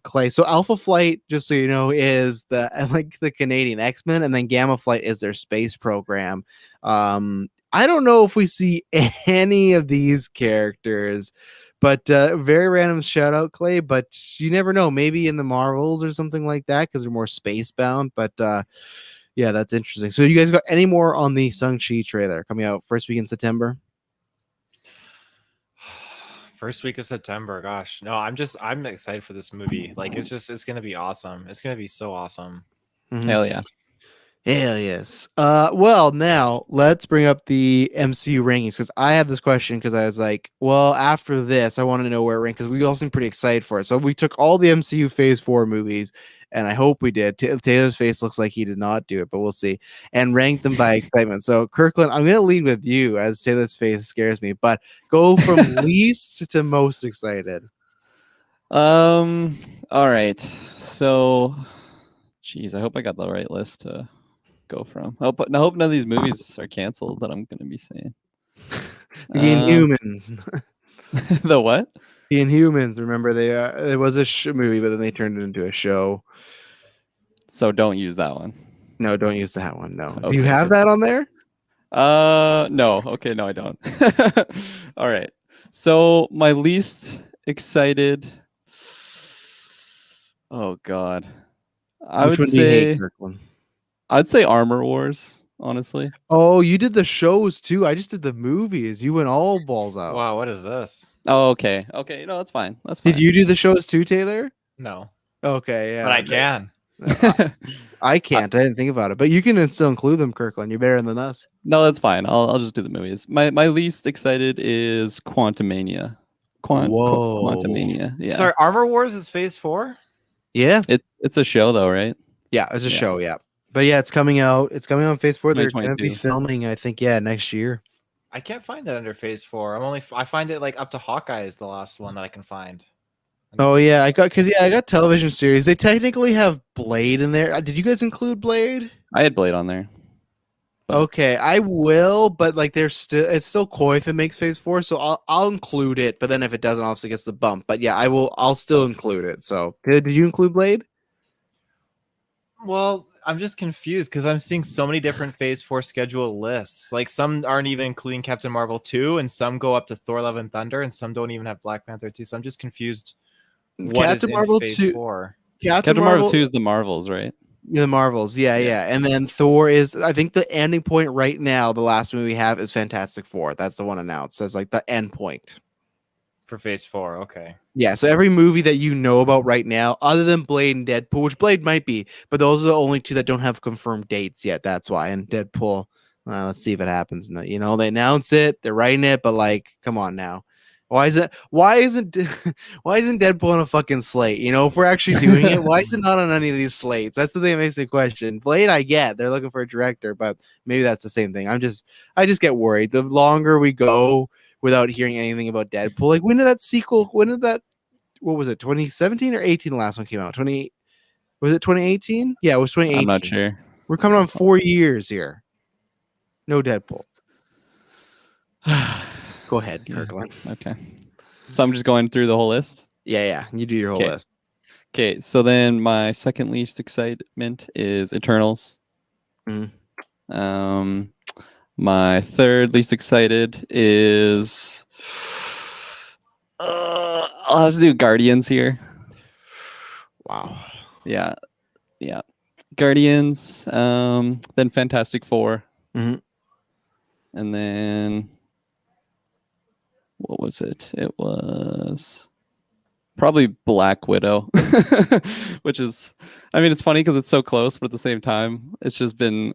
Clay. So Alpha Flight, just so you know, is the like the Canadian X-Men, and then Gamma Flight is their space program. I don't know if we see any of these characters, but very random shout out, Clay. But you never know. Maybe in the Marvels or something like that because they're more space bound. But yeah, that's interesting. So you guys got any more on the Shang-Chi trailer coming out first week in September? First week of September. Gosh, no, I'm excited for this movie. Like, it's gonna be awesome. It's gonna be so awesome. Mm-hmm. Hell yeah. Hell yes. Well, now let's bring up the MCU rankings because I had this question because I was like, well, after this, I wanted to know where it ranked because we all seem pretty excited for it. So we took all the MCU Phase 4 movies, and I hope we did. Taylor's face looks like he did not do it, but we'll see. And ranked them by excitement. So, Kirklin, I'm going to lead with you as Taylor's face scares me, but go from least to most excited. All right. So, geez, I hope I got the right list to go from. I hope none of these movies are canceled that I'm going to be saying. The Inhumans. The what? The Inhumans. Remember, it was a movie, but then they turned it into a show. So don't use that one. No, don't use that one. No. Okay, you have that on there? No. Okay, no, I don't. All right. So my least excited. Oh God. Which one do you hate, Kirklin? I'd say Armor Wars, honestly. Oh, you did the shows too. I just did the movies. You went all balls out. Wow, what is this? Oh, okay. Okay, no, that's fine. That's fine. Did you do the shows too, Taylor? No. Okay, yeah. But I can. I can't. I didn't think about it. But you can still include them, Kirkland. You're better than us. No, that's fine. I'll just do the movies. My least excited is Quantumania. Quantumania. Yeah. Sorry, Armor Wars is Phase 4? Yeah. It's a show though, right? Yeah, it's a show, yeah. But yeah, it's coming out. It's coming on Phase 4. They're going to be filming, I think, next year. I can't find that under Phase 4. I find it like up to Hawkeye is the last one that I can find. Oh yeah, I got television series. They technically have Blade in there. Did you guys include Blade? I had Blade on there. But... Okay, I will, but like it's still coy if it makes Phase 4, so I'll include it. But then if it doesn't, obviously gets the bump. But yeah, I'll still include it. So did you include Blade? Well, I'm just confused because I'm seeing so many different Phase 4 schedule lists. Like some aren't even including Captain Marvel 2, and some go up to Thor: Love and Thunder, and some don't even have Black Panther 2. So I'm just confused. What Captain is Marvel in Phase 4? Captain Marvel 2 is the Marvels, right? The Marvels, yeah. And then Thor is, I think the ending point right now, the last movie we have is Fantastic Four. That's the one announced as like the end point. For Phase 4, okay. Yeah, so every movie that you know about right now, other than Blade and Deadpool, which Blade might be, but those are the only two that don't have confirmed dates yet. That's why. And Deadpool, let's see if it happens. You know, they announce it, they're writing it, but like, come on now. Why isn't Deadpool on a fucking slate? You know, if we're actually doing it, why is it not on any of these slates? That's the thing that makes me question. Blade, I get they're looking for a director, but maybe that's the same thing. I just get worried. The longer we go without hearing anything about Deadpool, like when did that what was it, 2017 or 18 the last one came out? Was it 2018? Yeah, it was 2018. I'm not sure. We're coming on 4 years here. No Deadpool. Go ahead, Kirklin. Okay. So I'm just going through the whole list. Yeah. You do your whole list. Okay, so then my second least excitement is Eternals. My third least excited is I'll have to do Guardians here. Wow. Yeah. Guardians, then Fantastic Four. And then what was it? It was probably Black Widow, which is, I mean, it's funny because it's so close, but at the same time, it's just been,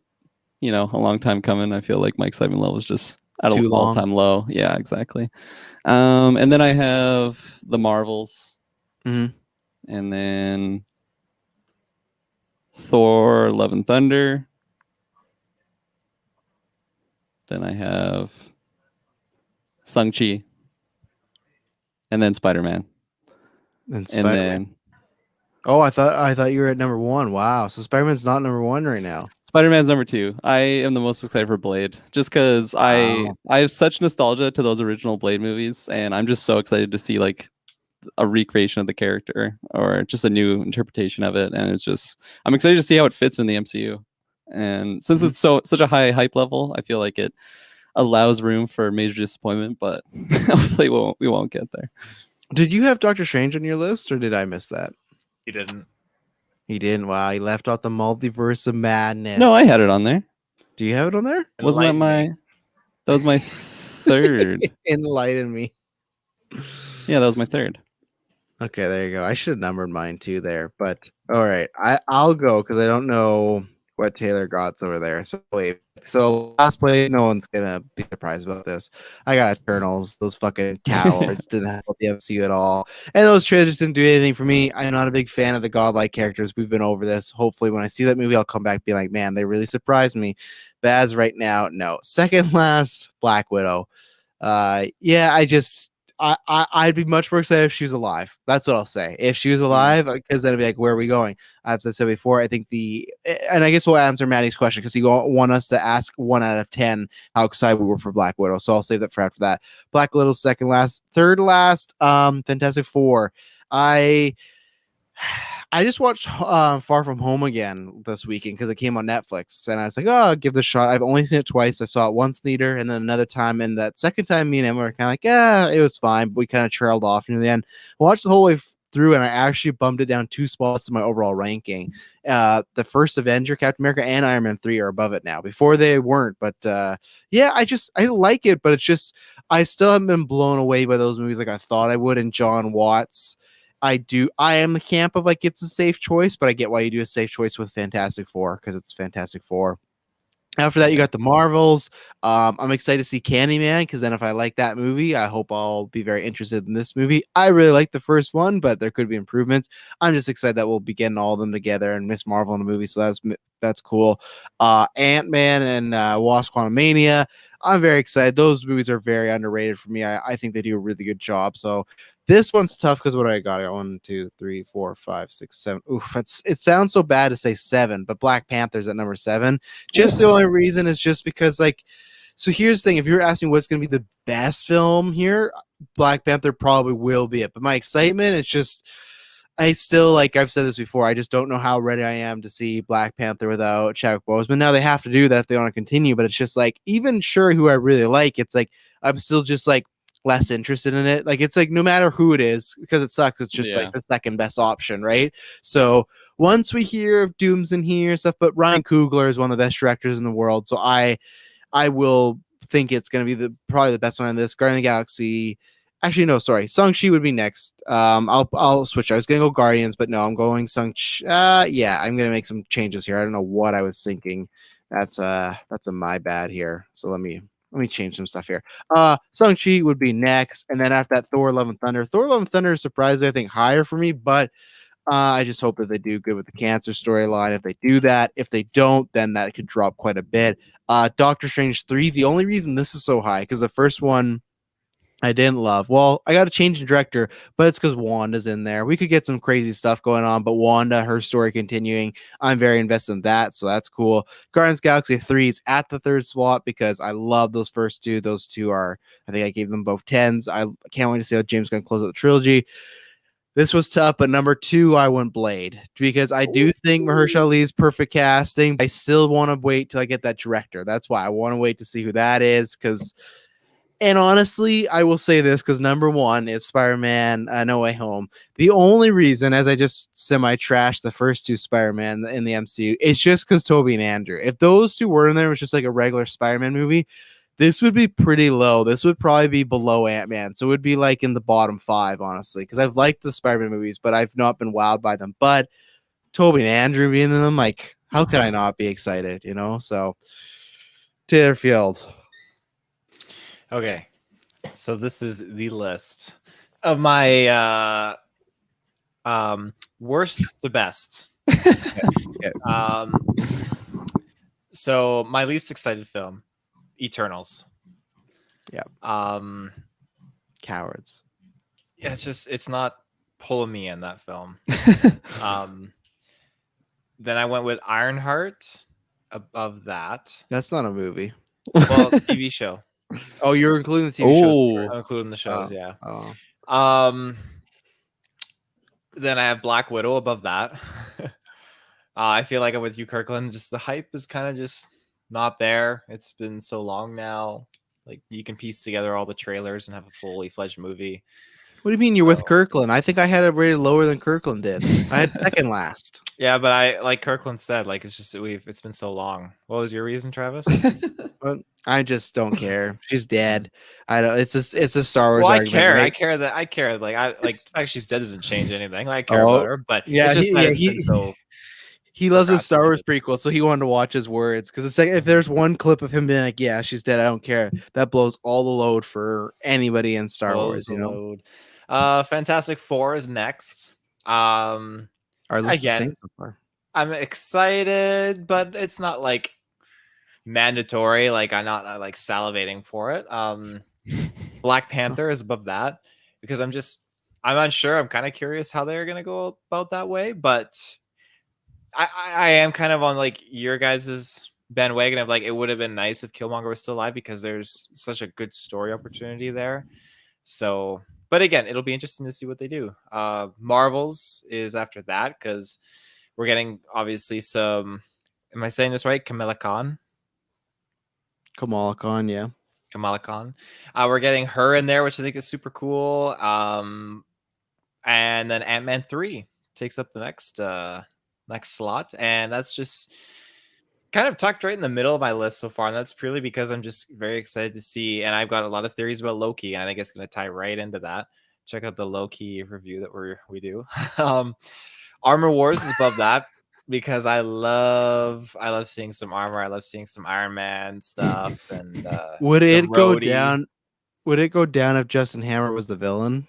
a long time coming. I feel like my excitement level is just at an all-time low. Yeah, exactly. And then I have the Marvels, and then Thor: Love and Thunder. Then I have Shang-Chi, and then Spider-Man. And then I thought you were at number 1. Wow. So Spider-Man's not number 1 right now. Spider-Man's number 2. I am the most excited for Blade, just because I have such nostalgia to those original Blade movies, and I'm just so excited to see like a recreation of the character or just a new interpretation of it. And I'm excited to see how it fits in the MCU. And since it's such a high hype level, I feel like it allows room for major disappointment, but hopefully we won't get there. Did you have Doctor Strange on your list, or did I miss that? You didn't. He didn't. Wow, he left out the Multiverse of Madness. No, I had it on there. Do you have it on there? Wasn't that that was my third? Enlighten me. Yeah, that was my third. Okay, there you go. I should have numbered mine too there, but all right. I'll go because I don't know what Taylor got's over there. So wait. So last place, no one's gonna be surprised about this. I got Eternals. Those fucking cowards didn't help the MCU at all, and those trailers didn't do anything for me. I'm not a big fan of the godlike characters. We've been over this. Hopefully, when I see that movie, I'll come back and be like, man, they really surprised me. But as right now, no. Second last, Black Widow. I'd be much more excited if she was alive. That's what I'll say. If she was alive, because then I'd be like, where are we going? As I said before, I think and I guess we'll answer Maddie's question because he want us to ask 1 out of 10 how excited we were for Black Widow. So I'll save that for after that. Black Widow, second last, third last, Fantastic Four. I just watched Far From Home again this weekend because it came on Netflix, and I was like, oh, I'll give this a shot. I've only seen it twice. I saw it once in theater and then another time, and that second time me and Emma were kind of like, yeah, it was fine, but we kind of trailed off near the end. I watched the whole way through, and I actually bumped it down 2 spots to my overall ranking. The first Avenger, Captain America, and Iron Man 3 are above it now. Before they weren't, but I like it, but it's just I still haven't been blown away by those movies like I thought I would. And John Watts, I am the camp of like it's a safe choice, but I get why you do a safe choice with Fantastic Four because it's Fantastic Four. After that, you got the Marvels. I'm excited to see Candyman because then if I like that movie, I hope I'll be very interested in this movie. I really like the first one, but there could be improvements. I'm just excited that we'll be getting all of them together and Miss Marvel in a movie, so that's cool. Ant-Man and Wasp: Quantumania. I'm very excited. Those movies are very underrated for me. I think they do a really good job. So this one's tough because what I got? 1, 2, 3, 4, 5, 6, 7. Oof, it sounds so bad to say 7, but Black Panther's at number 7. Just the only reason is just because, like, so here's the thing: if you're asking what's going to be the best film here, Black Panther probably will be it. But my excitement, it's just, I still, like I've said this before, I just don't know how ready I am to see Black Panther without Chadwick Boseman. Now they have to do that if they want to continue, but it's just like, even Shuri, who I really like, it's like I'm still just like less interested in it. Like it's like no matter who it is, because it sucks, it's just like the second best option, right? So once we hear of Doom's in here and stuff, but Ryan Coogler is one of the best directors in the world, so I will think it's going to be probably the best one on this. Guardian of the Galaxy. Actually, no, sorry. Shang-Chi would be next. I'll switch. I was going to go Guardians, but no, I'm going Shang-Chi. Yeah, I'm going to make some changes here. I don't know what I was thinking. That's my bad here. So let me change some stuff here. Shang-Chi would be next, and then after that, Thor: Love and Thunder. Thor: Love and Thunder is surprisingly, I think, higher for me, but I just hope that they do good with the cancer storyline. If they do that, if they don't, then that could drop quite a bit. Doctor Strange 3, the only reason this is so high, because the first one I didn't love. Well, I got to change the director, but it's because Wanda's in there. We could get some crazy stuff going on, but Wanda, her story continuing, I'm very invested in that, so that's cool. Guardians of the Galaxy 3 is at the third slot because I love those first two. Those two are, I think I gave them both 10s. I can't wait to see how James is going to close out the trilogy. This was tough, but number 2, I went Blade because I do think Mahershala Ali's perfect casting. I still want to wait till I get that director. That's why I want to wait to see who that is. And honestly, I will say this because number 1 is Spider-Man No Way Home. The only reason, as I just semi-trashed the first 2 Spider-Man in the MCU, it's just because Tobey and Andrew. If those 2 were in there, it was just like a regular Spider-Man movie, this would be pretty low. This would probably be below Ant-Man. So it would be like in the bottom 5, honestly, because I've liked the Spider-Man movies, but I've not been wowed by them. But Tobey and Andrew being in them, like, how could I not be excited, you know? So, Taylor Field. Okay. So this is the list of my worst to best. Yeah. So my least excited film, Eternals. Yeah. Cowards. Yeah, it's not pulling me in, that film. Then I went with Ironheart above that. That's not a movie. Well, TV show. Oh, you're including the TV shows. I'm including the shows, yeah. Oh. Then I have Black Widow above that. I feel like I'm with you, Kirkland. Just the hype is kind of just not there. It's been so long now. Like, you can piece together all the trailers and have a fully fledged movie. What do you mean you're with Kirkland? I think I had it rated lower than Kirkland did. I had second last. Yeah, but I, like Kirkland said, like, it's been so long. What was your reason, Travis? I just don't care. She's dead. I don't. It's a Star Wars. Well, argument, I right? care that I care. Like, the fact she's dead doesn't change anything. I care about her, but yeah, it's just that it's been so. He loves his Star Wars prequel, so he wanted to watch his words. Because if there's one clip of him being like, "Yeah, she's dead. I don't care," that blows all the load for anybody in Star Wars. You know. Fantastic Four is next. Our list is the same so far. I'm excited, but it's not like mandatory. Like, I'm not like salivating for it. Black Panther is above that because I'm unsure. I'm kind of curious how they're gonna go about that way, but I am kind of on like your guys's bandwagon of like, it would have been nice if Killmonger was still alive because there's such a good story opportunity there. So, but again, it'll be interesting to see what they do. Marvels is after that because we're getting obviously some. Am I saying this right? Kamala Khan, yeah. Kamala Khan. We're getting her in there, which I think is super cool. And then Ant-Man 3 takes up the next slot, and that's just kind of tucked right in the middle of my list so far, and that's purely because I'm just very excited to see, and I've got a lot of theories about Loki, and I think it's going to tie right into that. Check out the Loki review that we do. Armor Wars is above that because I love seeing some armor. I love seeing some Iron Man stuff. And would it go down? Would it go down if Justin Hammer was the villain?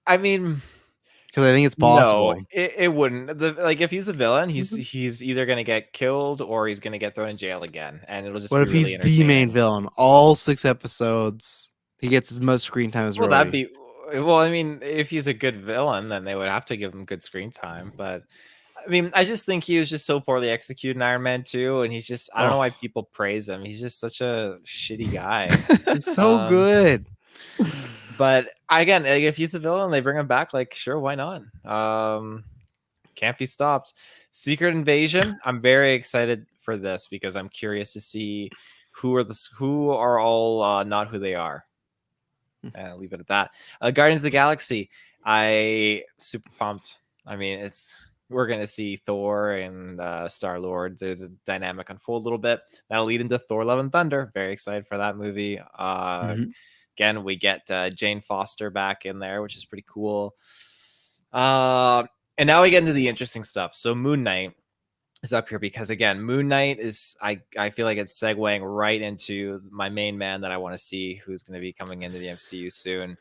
I mean, because I think it's possible. No, it wouldn't. Like, if he's a villain, he's either gonna get killed or he's gonna get thrown in jail again, and it'll just. What if he's the main villain? All 6 episodes, he gets as much screen time as. Well, that'd be. Well, I mean, if he's a good villain, then they would have to give him good screen time. But I mean, I just think he was just so poorly executed in Iron Man 2, and he's just. I don't know why people praise him. He's just such a shitty guy. He's so good. But again, like, if he's a villain, they bring him back. Like, sure, why not? Can't be stopped. Secret Invasion. I'm very excited for this because I'm curious to see who are all not who they are. And I'll leave it at that. Guardians of the Galaxy. I super pumped. I mean, we're gonna see Thor and Star-Lord, the dynamic unfold a little bit. That'll lead into Thor: Love and Thunder. Very excited for that movie. Again, we get Jane Foster back in there, which is pretty cool. And now we get into the interesting stuff. So Moon Knight is up here because, again, Moon Knight is, I feel like it's segueing right into my main man that I want to see, who's going to be coming into the MCU soon.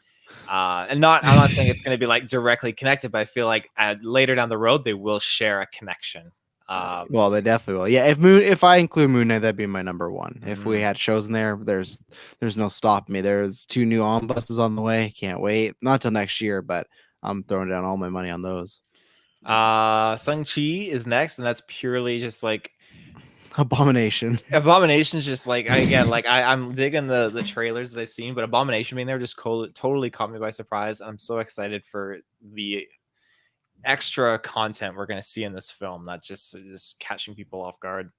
And I'm not saying it's going to be like directly connected, but I feel like later down the road they will share a connection. Well, they definitely will. Yeah, if I include Moon Knight, that'd be my number one. If we had shows in there, there's no stopping me. There's 2 new omnibuses on the way. Can't wait. Not till next year, but I'm throwing down all my money on those. Shang-Chi is next, and that's purely just like Abomination. Abomination's just like, again, like I'm digging the trailers that I've seen, but Abomination being there just totally caught me by surprise. I'm so excited for the extra content we're going to see in this film, not just catching people off guard.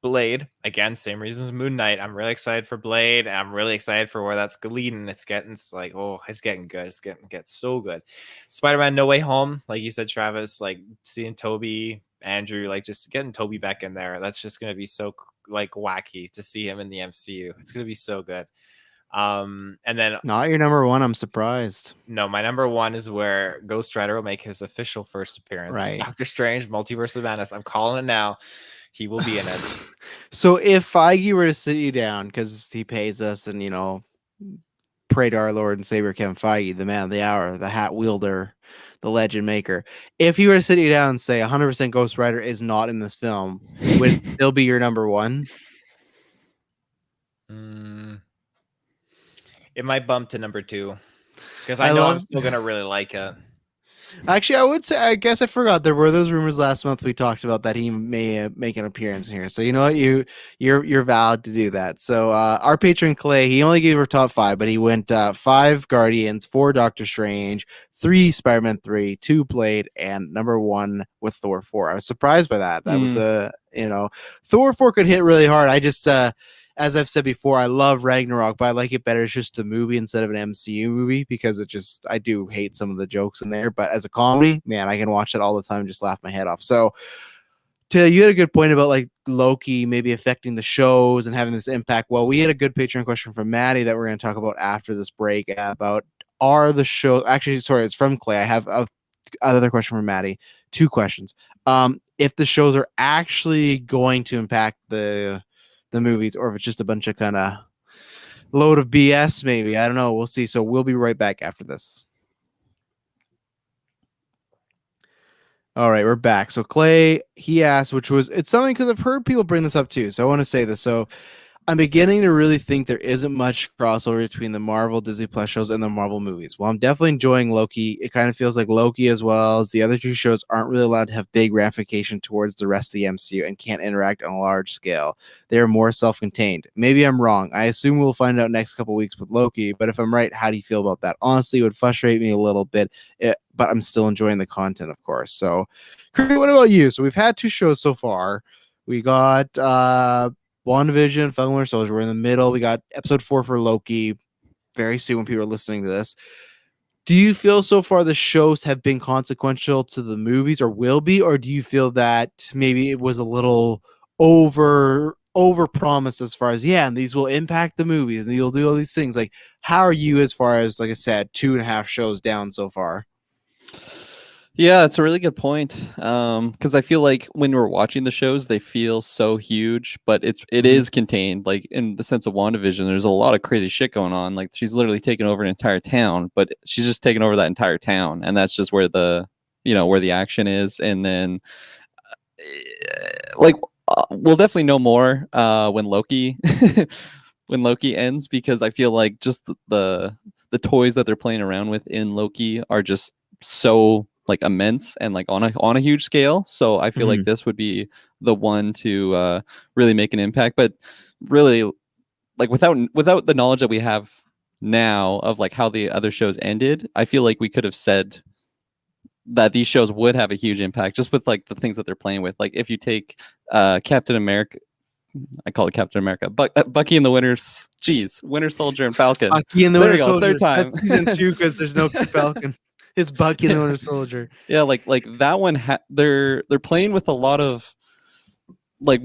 Blade, again, same reasons Moon Knight. I'm really excited for Blade. I'm really excited for where that's leading. It's getting good. It's getting so good. Spider-Man No Way Home, like you said, Travis, like seeing Toby, Andrew, like just getting Toby back in there. That's just gonna be so like wacky to see him in the MCU. It's gonna be so good. And then not your number one. I'm surprised. No, my number one is where Ghost Rider will make his official first appearance. Right. Doctor Strange, Multiverse of Madness. I'm calling it now. He will be in it. So if Feige were to sit you down, because he pays us, and pray to our Lord and Savior Kevin Feige, the man of the hour, the hat wielder, the legend maker. If he were to sit you down and say 100% Ghost Rider is not in this film, would it still be your number one? It might bump to number 2 because I know I'm still gonna really like it. Actually, I guess I forgot there were those rumors last month we talked about that he may make an appearance here. So you know what, you're valid to do that. So our patron Clay, he only gave her top 5, but he went 5 Guardians, 4 Doctor Strange, 3 Spider-Man 3, 2 Blade, and number 1 with Thor 4. I was surprised by that. That was Thor 4 could hit really hard. I just as I've said before, I love Ragnarok, but I like it better as just a movie instead of an MCU movie because I do hate some of the jokes in there. But as a comedy, man, I can watch it all the time, just laugh my head off. So, Taylor, you had a good point about like Loki maybe affecting the shows and having this impact. Well, we had a good Patreon question from Maddie that we're going to talk about after this break about are the shows. Actually, sorry, it's from Clay. I have another question from Maddie. 2 questions. If the shows are actually going to impact the movies, or if it's just a bunch of kind of load of BS, maybe. I don't know. We'll see. So we'll be right back after this. All right, we're back. So Clay, he asked, it's something because I've heard people bring this up too. So I want to say this. So I'm beginning to really think there isn't much crossover between the Marvel Disney Plus shows and the Marvel movies. While I'm definitely enjoying Loki, it kind of feels like Loki as well as the other 2 shows aren't really allowed to have big ramification towards the rest of the MCU and can't interact on a large scale. They're more self-contained. Maybe I'm wrong. I assume we'll find out next couple weeks with Loki, but if I'm right, how do you feel about that? Honestly, it would frustrate me a little bit, but I'm still enjoying the content, of course. So, Kirklin, what about you? So we've had 2 shows so far. We got WandaVision, Falcon Winter Soldier. We're in the middle. We got episode 4 for Loki very soon when people are listening to this. Do you feel so far the shows have been consequential to the movies or will be, or do you feel that maybe it was a little over promised as far as, and these will impact the movies and you'll do all these things? Like, how are you as far as, like I said, 2.5 shows down so far? Yeah, it's a really good point. Because I feel like when we're watching the shows, they feel so huge, but it is contained. Like in the sense of WandaVision, there's a lot of crazy shit going on. Like she's literally taken over an entire town, but she's just taken over that entire town, and that's just where where the action is. And then, we'll definitely know more when Loki ends, because I feel like just the toys that they're playing around with in Loki are just so like immense and like on a huge scale. So I feel like this would be the one to really make an impact. But really, like without the knowledge that we have now of like how the other shows ended, I feel like we could have said that these shows would have a huge impact just with like the things that they're playing with. Like if you take Captain America, I call it Captain America, Bucky and the Winter Soldier and Falcon. Bucky and the Winter Soldier. Third time. That's season 2 because there's no Falcon. It's Bucky the Winter Soldier. Yeah, like that one. They're playing with a lot of like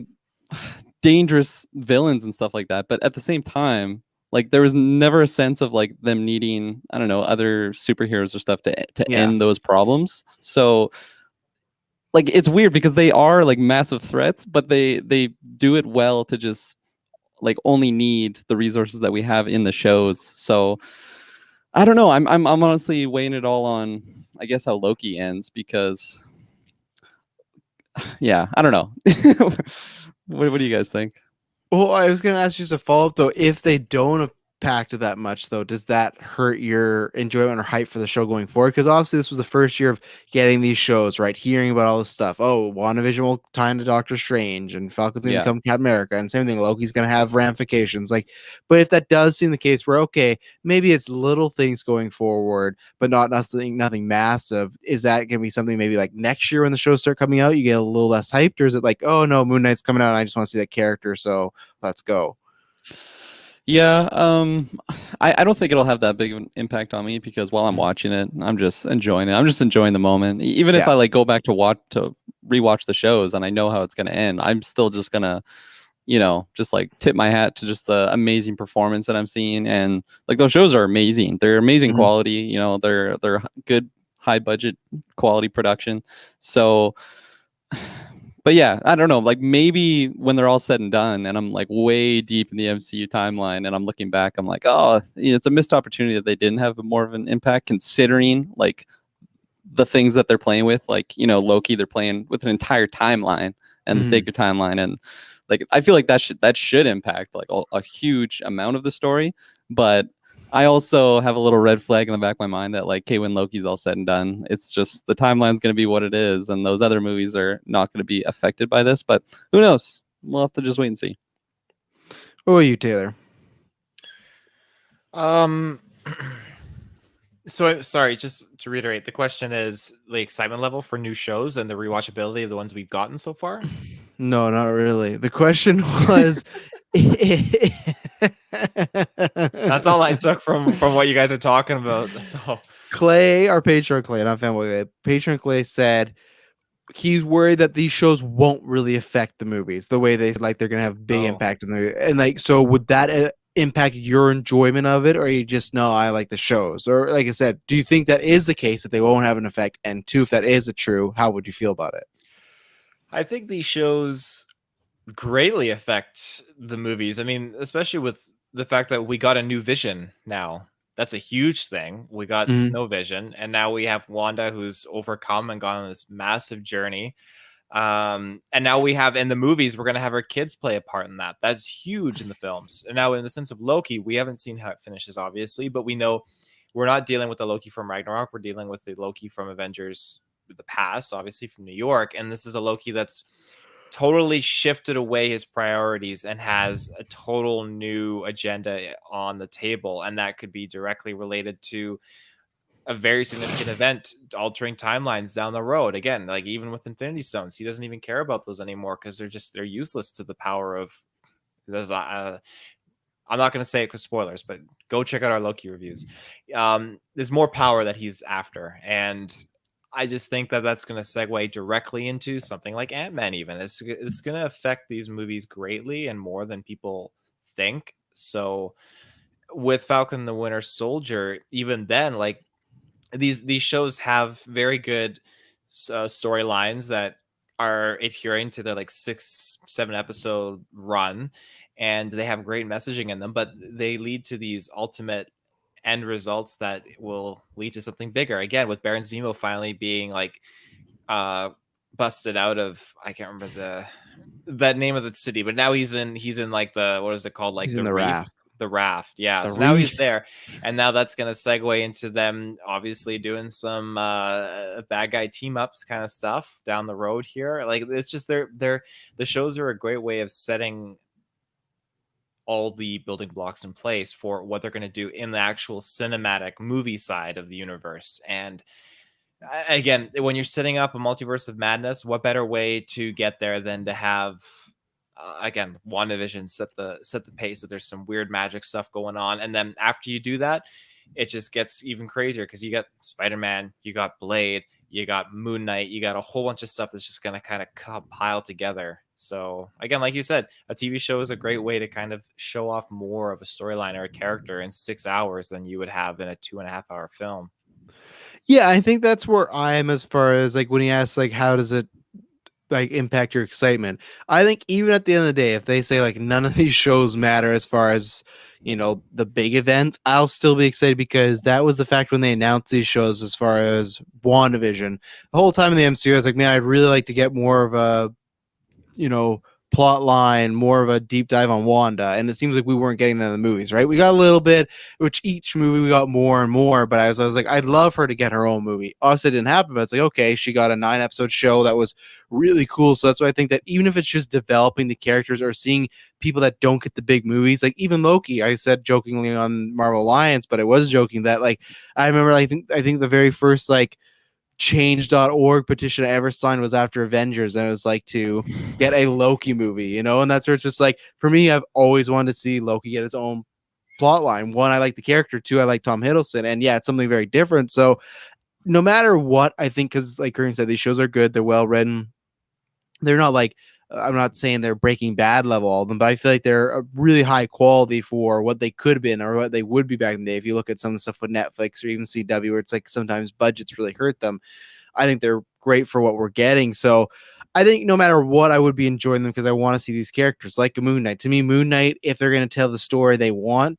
dangerous villains and stuff like that, but at the same time, like there was never a sense of like them needing, I don't know, other superheroes or stuff to end those problems. So like it's weird because they are like massive threats, but they do it well to just like only need the resources that we have in the shows. So I don't know. I'm honestly weighing it all on, I guess, how Loki ends because yeah, I don't know. What do you guys think? Well, I was going to ask you as a follow up though, if they don't impact it that much though, does that hurt your enjoyment or hype for the show going forward? Because obviously this was the first year of getting these shows, right? Hearing about all this stuff. Oh, WandaVision will tie into Doctor Strange, and Falcon's going to become Captain America, and same thing. Loki's going to have ramifications. Like, but if that does seem the case, where okay, maybe it's little things going forward, but nothing massive. Is that going to be something maybe like next year when the shows start coming out, you get a little less hyped, or is it like, oh no, Moon Knight's coming out, and I just want to see that character, so let's go? Yeah, I don't think it'll have that big of an impact on me because while I'm watching it, I'm just enjoying it. I'm just enjoying the moment. Even if I like go back to rewatch the shows and I know how it's gonna end, I'm still just gonna, just like tip my hat to just the amazing performance that I'm seeing. And like those shows are amazing. They're amazing quality. They're good high budget quality production. So but yeah, I don't know. Like maybe when they're all said and done, and I'm like way deep in the MCU timeline, and I'm looking back, I'm like, oh, it's a missed opportunity that they didn't have more of an impact, considering like the things that they're playing with. Like Loki, they're playing with an entire timeline and the sacred timeline, and like I feel like that should impact like a huge amount of the story, but I also have a little red flag in the back of my mind that like, okay, when Loki's all said and done, it's just the timeline's going to be what it is, and those other movies are not going to be affected by this. But who knows? We'll have to just wait and see. What about you, Taylor? So sorry, just to reiterate, the question is the excitement level for new shows and the rewatchability of the ones we've gotten so far. No, not really. The question was that's all I took from what you guys are talking about. So Clay, our patron Clay, not fanboy, patron Clay said he's worried that these shows won't really affect the movies the way they like they're gonna have big impact in the and like so would that impact your enjoyment of it, or you just know I like the shows? Or like I said, do you think that is the case that they won't have an effect? And two, if that is true, how would you feel about it? I think these shows greatly affect the movies. I mean, especially with the fact that we got a new Vision now. That's a huge thing. We got Snow Vision, and now we have Wanda who's overcome and gone on this massive journey. And now we have in the movies, we're going to have our kids play a part in that. That's huge in the films. And now in the sense of Loki, we haven't seen how it finishes, obviously, but we know we're not dealing with the Loki from Ragnarok. We're dealing with the Loki from Avengers, the past, obviously from New York. And this is a Loki that's totally shifted away his priorities and has a total new agenda on the table. And that could be directly related to a very significant event altering timelines down the road. Again, like even with Infinity Stones, he doesn't even care about those anymore because they're useless to the power of I'm not going to say it because spoilers, but go check out our Loki reviews. There's more power that he's after, and I just think that that's going to segue directly into something like Ant-Man. Even it's going to affect these movies greatly and more than people think. So with Falcon the Winter Soldier, even then, like these shows have very good storylines that are adhering to their like 6-7 episode run, and they have great messaging in them, but they lead to these ultimate end results that will lead to something bigger. Again, with Baron Zemo finally being like busted out of, I can't remember that name of the city, but now he's in like the, what is it called, like he's in the raft. The raft, yeah. So now he's there, and now that's going to segue into them obviously doing some bad guy team ups kind of stuff down the road here. Like it's just the shows are a great way of setting all the building blocks in place for what they're going to do in the actual cinematic movie side of the universe. And again, when you're setting up a multiverse of madness, what better way to get there than to have again, WandaVision set the pace that there's some weird magic stuff going on, and then after you do that, it just gets even crazier because you got Spider-Man, you got Blade, you got Moon Knight, you got a whole bunch of stuff that's just going to kind of pile together. So again, like you said, a TV show is a great way to kind of show off more of a storyline or a character in 6 hours than you would have in a 2.5 hour film. Yeah, I think that's where I am as far as like when he asks like how does it like impact your excitement. I think even at the end of the day, if they say like none of these shows matter as far as the big event, I'll still be excited because that was the fact when they announced these shows as far as WandaVision. The whole time in the MCU, I was like, man, I'd really like to get more of a plot line, more of a deep dive on Wanda, and it seems like we weren't getting that in the movies, right? We got a little bit, which each movie we got more and more, but I was like, I'd love her to get her own movie. Obviously it didn't happen, but it's like, okay, she got a 9-episode show that was really cool. So that's why I think that even if it's just developing the characters or seeing people that don't get the big movies, like even Loki, I said jokingly on Marvel Alliance, but I was joking that like I remember I think the very first like change.org petition I ever signed was after Avengers, and it was like to get a Loki movie, and that's where it's just like for me, I've always wanted to see Loki get his own plot line. One, I like the character. Two, I like Tom Hiddleston, and yeah, it's something very different. So no matter what, I think because like Kirklin said, these shows are good, they're well written, they're not like I'm not saying they're Breaking Bad level, all of them, but I feel like they're a really high quality for what they could have been or what they would be back in the day. If you look at some of the stuff with Netflix or even CW, where it's like sometimes budgets really hurt them, I think they're great for what we're getting. So I think no matter what, I would be enjoying them because I want to see these characters like a Moon Knight. To me, Moon Knight, if they're going to tell the story they want,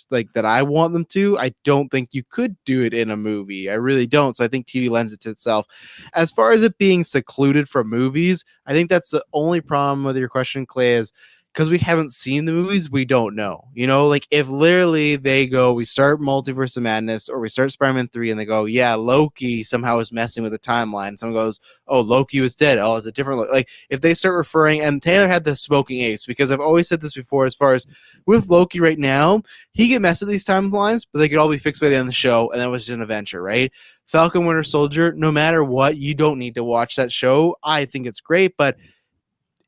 like that I want them to, I don't think you could do it in a movie. I really don't. So I think TV lends it to itself. As far as it being secluded from movies, I think that's the only problem with your question, Clay, is because we haven't seen the movies, we don't know. Like if literally they go, we start Multiverse of Madness or we start Spider-Man 3 and they go, yeah, Loki somehow is messing with the timeline. Someone goes, oh, Loki was dead. Oh, it's a different like if they start referring, and Taylor had the smoking ace, because I've always said this before, as far as with Loki right now, he can mess with these timelines, but they could all be fixed by the end of the show, and that was just an adventure, right? Falcon Winter Soldier, no matter what, you don't need to watch that show. I think it's great, but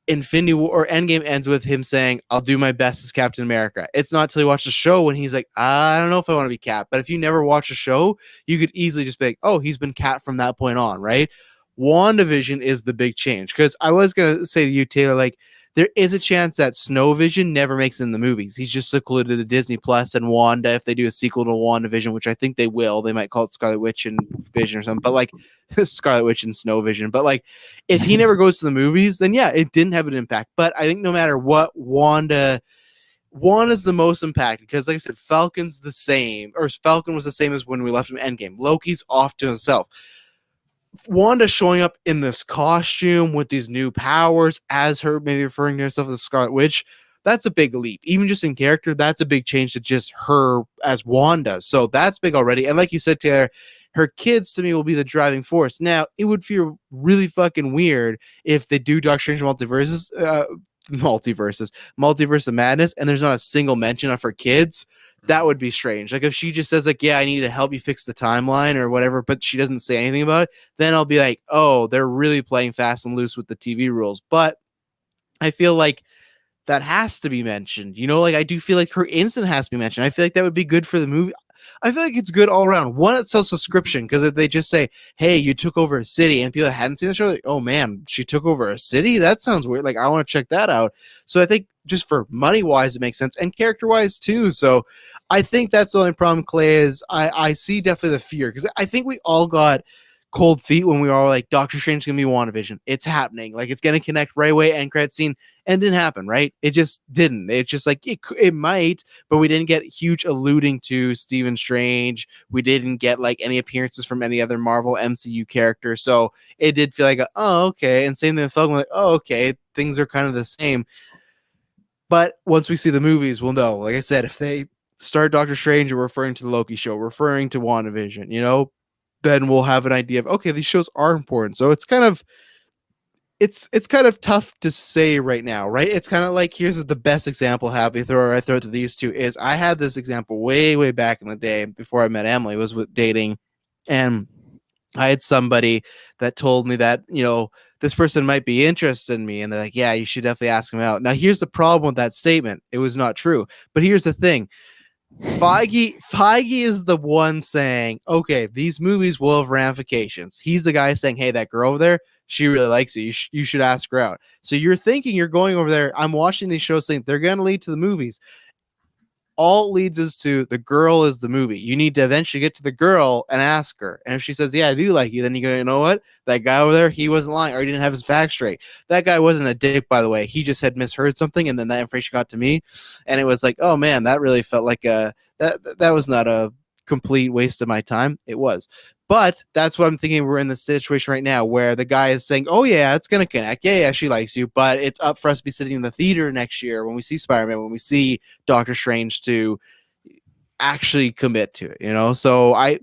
Infinity War or Endgame ends with him saying, I'll do my best as Captain America. It's not till you watch the show when he's like, I don't know if I want to be Cap. But if you never watch the show, you could easily just be like, oh, he's been Cap from that point on, right? WandaVision is the big change. Because I was going to say to you, Taylor, like, there is a chance that Snowvision never makes it in the movies. He's just secluded to Disney Plus, and Wanda, if they do a sequel to WandaVision, which I think they will, they might call it Scarlet Witch and Vision or something, but like Scarlet Witch and Snowvision. But like, if he never goes to the movies, then yeah, it didn't have an impact. But I think no matter what, Wanda's the most impacted because, like I said, Falcon was the same as when we left him Endgame. Loki's off to himself. Wanda showing up in this costume with these new powers as her, maybe referring to herself as the Scarlet Witch, that's a big leap. Even just in character, that's a big change to just her as Wanda. So that's big already. And like you said, Taylor, her kids to me will be the driving force. Now, it would feel really fucking weird if they do Doctor Strange Multiverse of Madness, and there's not a single mention of her kids. That would be strange. Like if she just says like, yeah, I need to help you fix the timeline or whatever, but she doesn't say anything about it, then I'll be like, oh, they're really playing fast and loose with the TV rules. But I feel like that has to be mentioned. Like I do feel like her instant has to be mentioned. I feel like that would be good for the movie. I feel like it's good all around. One, it sells subscription because if they just say, hey, you took over a city, and people that hadn't seen the show, like, oh man, she took over a city? That sounds weird. Like I want to check that out. So I think just for money wise, it makes sense, and character wise too. So I think that's the only problem, Clay, is I see definitely the fear, because I think we all got cold feet when we were all like, Doctor Strange is gonna be WandaVision. It's happening. Like it's gonna connect right away, end credit scene, and it didn't happen, right? It just didn't. It's just like it might, but we didn't get huge alluding to Stephen Strange. We didn't get like any appearances from any other Marvel MCU character. So it did feel like, oh, okay. And same thing with Falcon, like, oh, okay, things are kind of the same. But once we see the movies, we'll know. Like I said, if they start Doctor Strange and referring to the Loki show, referring to WandaVision, then we'll have an idea of, okay, these shows are important. So it's kind of tough to say right now, right? It's kind of like, here's the best example. I throw it to these two is I had this example way back in the day before I met Emily, was with dating, and I had somebody that told me that, this person might be interested in me, and they're like, yeah, you should definitely ask him out. Now, here's the problem with that statement. It was not true. But here's the thing. Feige is the one saying, okay, these movies will have ramifications. He's the guy saying, hey, that girl over there, she really likes you. You should ask her out. So you're thinking you're going over there. I'm watching these shows saying they're going to lead to the movies. All leads us to the girl is the movie. You need to eventually get to the girl and ask her. And if she says, yeah, I do like you, then you go, you know what? That guy over there, he wasn't lying, or he didn't have his facts straight. That guy wasn't a dick, by the way. He just had misheard something, and then that information got to me. And it was like, oh man, that really felt like that was not a complete waste of my time. It was. But that's what I'm thinking. We're in the situation right now where the guy is saying, oh, yeah, it's going to connect. Yeah, she likes you. But it's up for us to be sitting in the theater next year when we see Spider-Man, when we see Doctor Strange to actually commit to it, you know? So I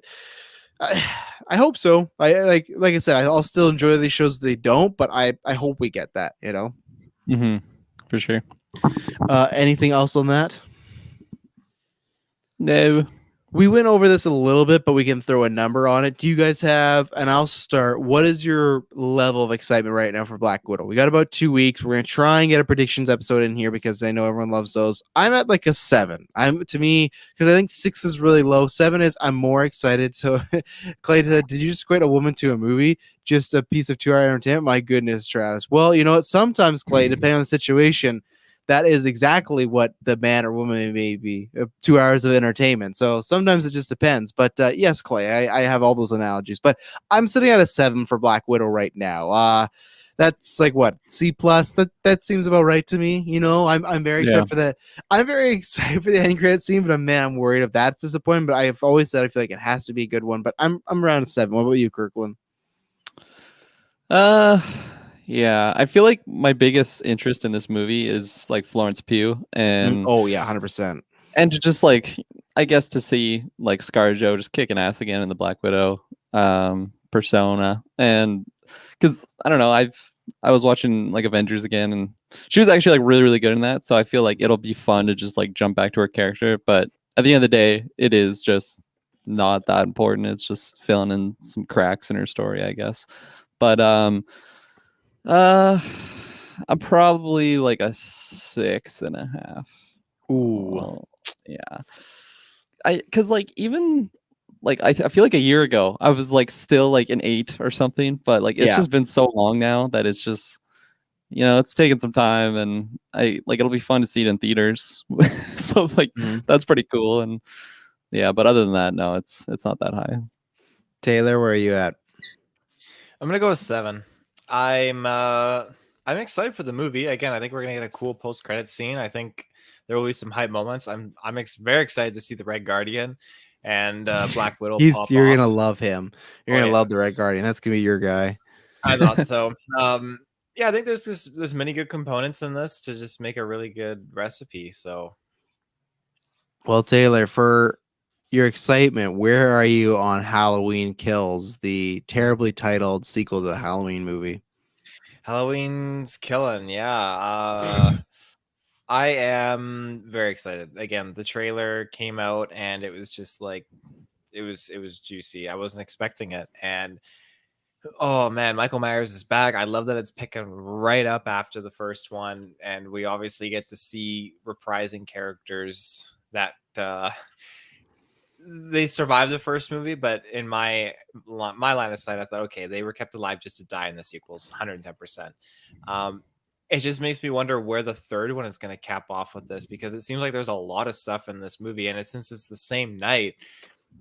hope so. Like I said, I'll still enjoy these shows if they don't, but I hope we get that, you know? Mm-hmm. For sure. Anything else on that? No. We went over this a little bit, but we can throw a number on it. Do you guys have, and I'll start, what is your level of excitement right now for Black Widow? We got about 2 weeks. We're going to try and get a predictions episode in here because I know everyone loves those. I'm at like a 7. To me, because I think 6 is really low. 7 is I'm more excited. So Clay said, did you just equate a woman to a movie? Just a piece of 2-hour entertainment? My goodness, Travis. Well, you know what? Sometimes, Clay, depending on the situation, that is exactly what the man or woman may be, 2 hours of entertainment. So sometimes it just depends. But yes, Clay, I have all those analogies. But I'm sitting at a 7 for Black Widow right now. That's like what, C+? That seems about right to me. You know, I'm very excited for that. I'm very excited for the end credit scene, but I'm worried if that's disappointing. But I've always said I feel like it has to be a good one. But I'm around a 7. What about you, Kirklin? Yeah, I feel like my biggest interest in this movie is like Florence Pugh, and oh yeah, 100%. And to just like, I guess to see like ScarJo just kicking ass again in the Black Widow persona, and because I don't know, I was watching like Avengers again, and she was actually like really good in that, so I feel like it'll be fun to just like jump back to her character. But at the end of the day, it is just not that important. It's just filling in some cracks in her story, I guess. But I'm probably like a 6.5. Ooh, yeah. Because like even like I feel like a year ago I was like still like an 8 or something, but like it's just been so long now that it's just, you know, it's taken some time, and I like it'll be fun to see it in theaters. So like that's pretty cool, and yeah. But other than that, no, it's not that high. Taylor, where are you at? I'm gonna go with 7. I'm excited for the movie. Again, I think we're gonna get a cool post-credit scene. I think there will be some hype moments. I'm very excited to see the Red Guardian and Black Widow. You're gonna love him. You're gonna love the Red Guardian. That's gonna be your guy. I thought so. Yeah, I think there's many good components in this to just make a really good recipe. So, well, Taylor, for your excitement, where are you on Halloween Kills, the terribly titled sequel to the Halloween movie? Halloween's killing, yeah. I am very excited. Again, the trailer came out and it was just like it was juicy. I wasn't expecting it, and oh man, Michael Myers is back. I love that it's picking right up after the first one, and we obviously get to see reprising characters that they survived the first movie, but in my line of sight, I thought, okay, they were kept alive just to die in the sequels, 110%. It just makes me wonder where the third one is going to cap off with this, because it seems like there's a lot of stuff in this movie, and since it's the same night,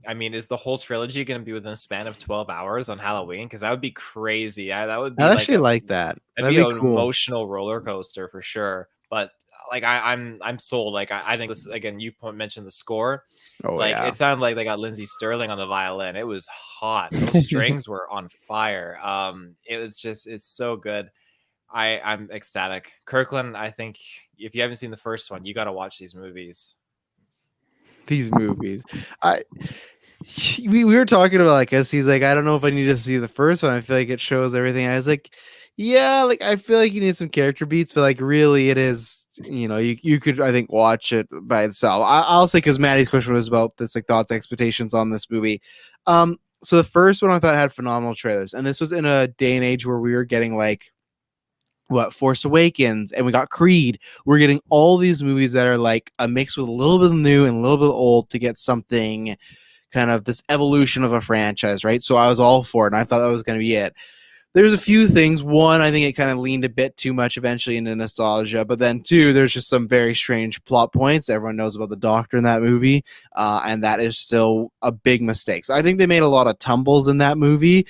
I mean, is the whole trilogy going to be within a span of 12 hours on Halloween? Because that would be crazy. That would be actually like that. That'd be an cool emotional roller coaster for sure. But like I'm sold. Like I think this, again, you mentioned the score. Oh, like it sounded like they got Lindsey Sterling on the violin. It was hot. Those strings were on fire. It was just, it's so good. I'm ecstatic. Kirklin, I think if you haven't seen the first one, you got to watch these movies. We were talking about like us. He's like, I don't know if I need to see the first one. I feel like it shows everything. I was like, yeah, like I feel like you need some character beats, but like really, it is, you know, you could, I think, watch it by itself. I'll say, because Maddie's question was about this, like thoughts, expectations on this movie. So the first one I thought had phenomenal trailers, and this was in a day and age where we were getting like Force Awakens, and we got Creed. We're getting all these movies that are like a mix with a little bit of new and a little bit of old to get something kind of this evolution of a franchise, right? So I was all for it, and I thought that was going to be it. There's a few things. One, I think it kind of leaned a bit too much eventually into nostalgia, but then two, there's just some very strange plot points. Everyone knows about the Doctor in that movie, and that is still a big mistake. So I think they made a lot of tumbles in that movie.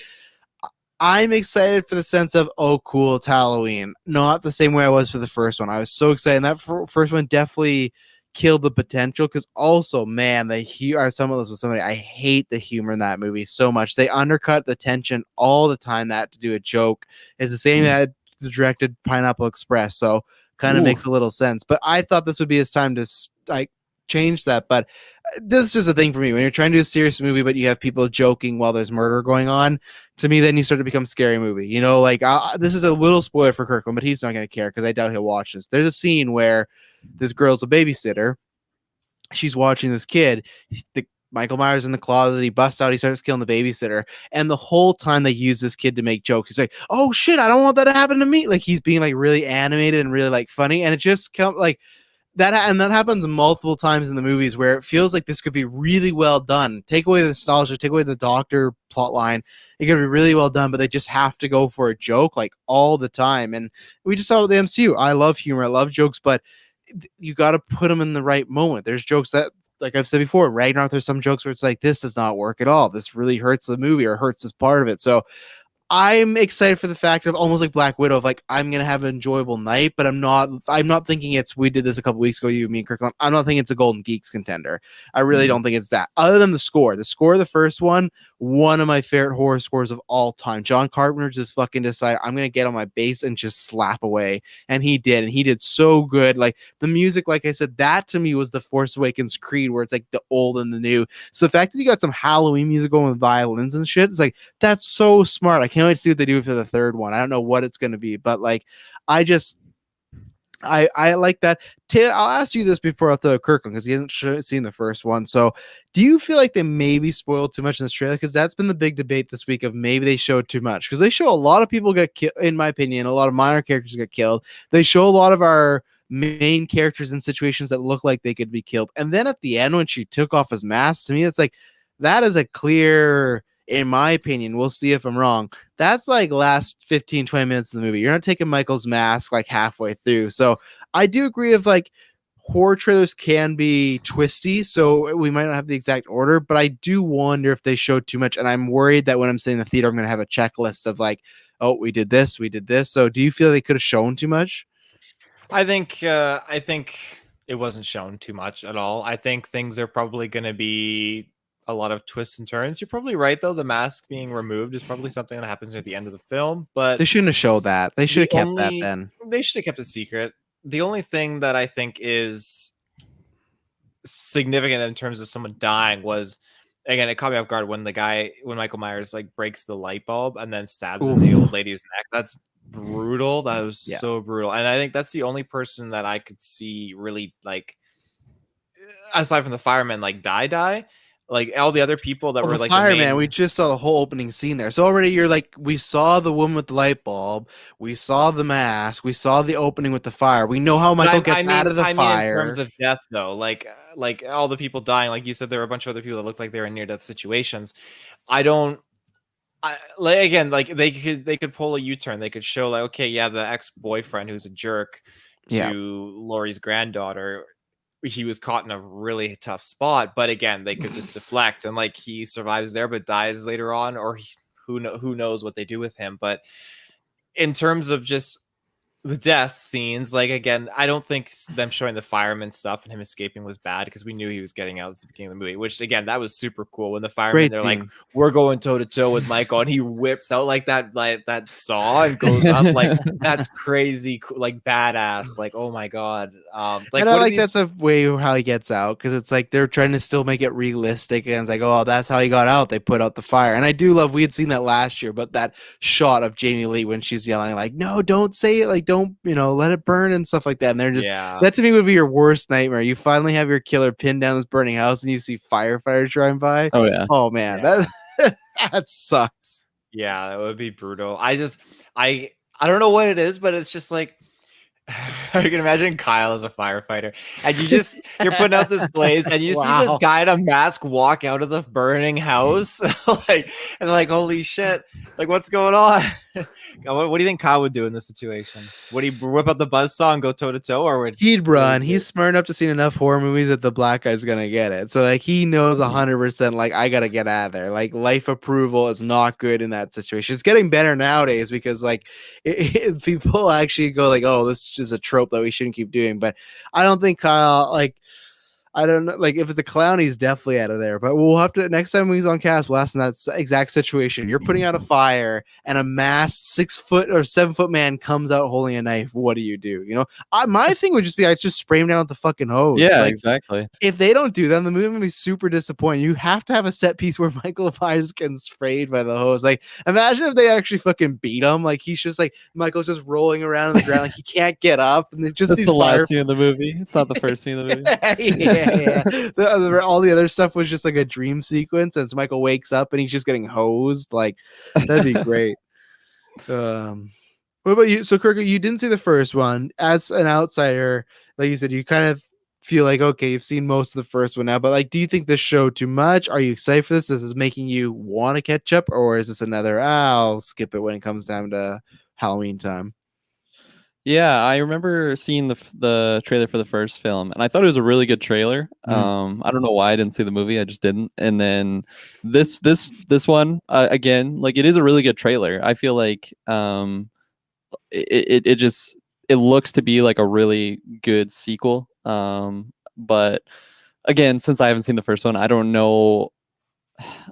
I'm excited for the sense of, oh, cool, it's Halloween. Not the same way I was for the first one. I was so excited. And that first one definitely killed the potential, because also, man, I was talking about this with somebody. I hate the humor in that movie so much. They undercut the tension all the time. That to do a joke is the same that directed Pineapple Express, so kind of makes a little sense. But I thought this would be his time to like change that. But this is just a thing for me. When you're trying to do a serious movie, but you have people joking while there's murder going on, to me, then you start to become scary movie. You know, like this is a little spoiler for Kirklin, but he's not going to care because I doubt he'll watch this. There's a scene where this girl's a babysitter. She's watching this kid. Michael Myers in the closet. He busts out. He starts killing the babysitter. And the whole time they use this kid to make jokes. He's like, "Oh shit, I don't want that to happen to me." Like he's being like really animated and really like funny. And it just comes like that. And that happens multiple times in the movies where it feels like this could be really well done. Take away the nostalgia, take away the Doctor plot line. It could be really well done, but they just have to go for a joke like all the time. And we just saw with the MCU. I love humor. I love jokes, but you got to put them in the right moment. There's jokes that, like I've said before, Ragnarok, there's some jokes where it's like, this does not work at all. This really hurts the movie or hurts this part of it. So I'm excited for the fact of almost like Black Widow, of like, I'm going to have an enjoyable night, but I'm not thinking we did this a couple weeks ago, you, me, and Kirklin. I'm not thinking it's a Golden Geeks contender. I really don't think it's that. Other than the score of the first one of my favorite horror scores of all time. John Carpenter just fucking decided, I'm going to get on my bass and just slap away. And he did so good. Like the music, like I said, that to me was the Force Awakens Creed, where it's like the old and the new. So the fact that you got some Halloween music going with violins and shit, it's like, that's so smart. I can't wait to see what they do for the third one. I don't know what it's going to be, but like, I like that. I'll ask you this before I throw Kirklin, because he hasn't seen the first one. So do you feel like they maybe spoiled too much in this trailer? Because that's been the big debate this week, of maybe they showed too much, because they show a lot of people get killed. In my opinion, a lot of minor characters get killed. They show a lot of our main characters in situations that look like they could be killed. And then at the end, when she took off his mask, to me, it's like, that is a clear, in my opinion, we'll see if I'm wrong, that's like last 15-20 minutes of the movie. You're not taking Michael's mask like halfway through. So I do agree of like, horror trailers can be twisty, so we might not have the exact order, but I do wonder if they showed too much. And I'm worried that when I'm sitting in the theater, I'm going to have a checklist of like, oh, we did this. So do you feel they could have shown too much? I think it wasn't shown too much at all. I think things are probably going to be a lot of twists and turns. You're probably right, though. The mask being removed is probably something that happens near the end of the film, but they shouldn't have showed that. They should have kept that then. They should have kept it secret. The only thing that I think is significant in terms of someone dying was, again, it caught me off guard when Michael Myers like breaks the light bulb and then stabs in the old lady's neck. That's brutal. That was so brutal. And I think that's the only person that I could see really, like, aside from the fireman, like die. Like all the other people that were like fireman, we just saw the whole opening scene there. So already you're like, we saw the woman with the light bulb, we saw the mask, we saw the opening with the fire. We know how Michael gets out of the fire. In terms of death, though, like all the people dying, like you said, there were a bunch of other people that looked like they were in near-death situations. They could pull a U-turn. They could show like, okay, yeah, the ex-boyfriend who's a jerk to Laurie's granddaughter, he was caught in a really tough spot, but again, they could just deflect, and like he survives there but dies later on, or who knows what they do with him. But in terms of just the death scenes, like, again, I don't think them showing the fireman stuff and him escaping was bad, because we knew he was getting out at the beginning of the movie, which again, that was super cool when the firemen, they're like, we're going toe to toe with Michael, and he whips out like that saw and goes up. Like, that's crazy cool, like badass, like, oh my god. Like, and I like that's a way how he gets out, because it's like they're trying to still make it realistic, and it's like, oh, that's how he got out. They put out the fire. And I do love, we had seen that last year, but that shot of Jamie Lee when she's yelling like, no, don't say it, like, don't, let it burn and stuff like that. And they're just, that to me would be your worst nightmare. You finally have your killer pinned down this burning house and you see firefighters driving by. Oh yeah. Oh man, that sucks. Yeah, that would be brutal. I I don't know what it is, but it's just like I can imagine Kyle as a firefighter, and you're putting out this blaze, and you see this guy in a mask walk out of the burning house, and like, holy shit, like what's going on? What do you think Kyle would do in this situation? Would he whip out the buzzsaw and go toe to toe, or would he'd run? He's smart enough to see enough horror movies that the black guy's gonna get it. So like he knows 100%. Like I gotta get out of there. Like life approval is not good in that situation. It's getting better nowadays because like people actually go like, oh, this is just a trope that we shouldn't keep doing. But I don't think Kyle like. I don't know. Like, if it's a clown, he's definitely out of there. But we'll have to, next time he's on cast, we'll ask him that exact situation. You're putting out a fire, and a masked 6 foot or 7 foot man comes out holding a knife. What do? You know, my thing would just be, I just spray him down with the fucking hose. Yeah, like, exactly. If they don't do that, the movie would be super disappointing. You have to have a set piece where Michael Myers gets sprayed by the hose. Like, imagine if they actually fucking beat him. Like, he's just like, Michael's just rolling around on the ground, like he can't get up. And then just That's the last scene of the movie. It's not the first scene of the movie. Yeah. All the other stuff was just like a dream sequence, and so Michael wakes up and he's just getting hosed. Like that'd be great. What about you? So Kirk, you didn't see the first one. As an outsider, like you said, you kind of feel like, okay, you've seen most of the first one now, but like, do you think this show too much? Are you excited for this? Is this making you want to catch up, or is this another I'll skip it when it comes time to Halloween time? Yeah, I remember seeing the trailer for the first film, and I thought it was a really good trailer. I don't know why I didn't see the movie; I just didn't. And then this one again, like it is a really good trailer. I feel like it looks to be like a really good sequel. But again, since I haven't seen the first one, I don't know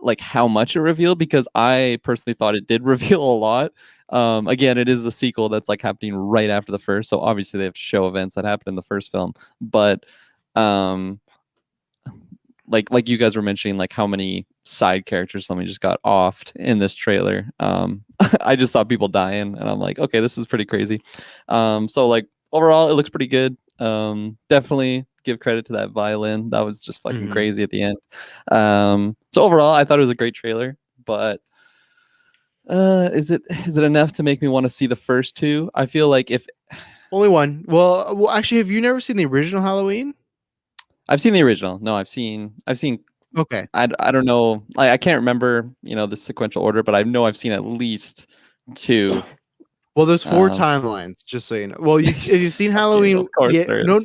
like how much it revealed, because I personally thought it did reveal a lot. Again, it is a sequel that's like happening right after the first, so obviously they have to show events that happened in the first film. But like you guys were mentioning, like how many side characters somebody just got offed in this trailer. I just saw people dying, and I'm like, okay, this is pretty crazy. So like overall, it looks pretty good. Definitely give credit to that violin. That was just fucking crazy at the end. So overall, I thought it was a great trailer, but is it enough to make me want to see the first two? I feel like if only one. Well, actually, have you never seen the original Halloween? I've seen the original. No, I've seen. Okay. I don't know. I can't remember, the sequential order, but I know I've seen at least two. Well, there's 4 timelines, just so you know. Well, if you've seen Halloween, of course there is. No,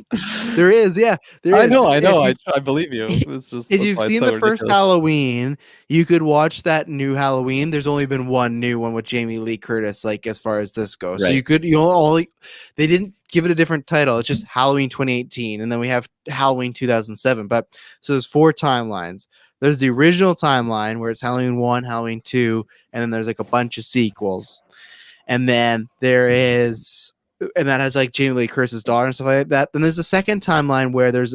there is. Yeah, there is. I know. I believe you. It's just, if you've seen the first Halloween, you could watch that new Halloween. There's only been one new one with Jamie Lee Curtis, like as far as this goes. Right. So they didn't give it a different title. It's just Halloween 2018, and then we have Halloween 2007. But so there's 4 timelines. There's the original timeline where it's Halloween 1, Halloween 2, and then there's like a bunch of sequels. And then there is, and that has like Jamie Lee Curtis's daughter and stuff like that. Then there's a second timeline where there's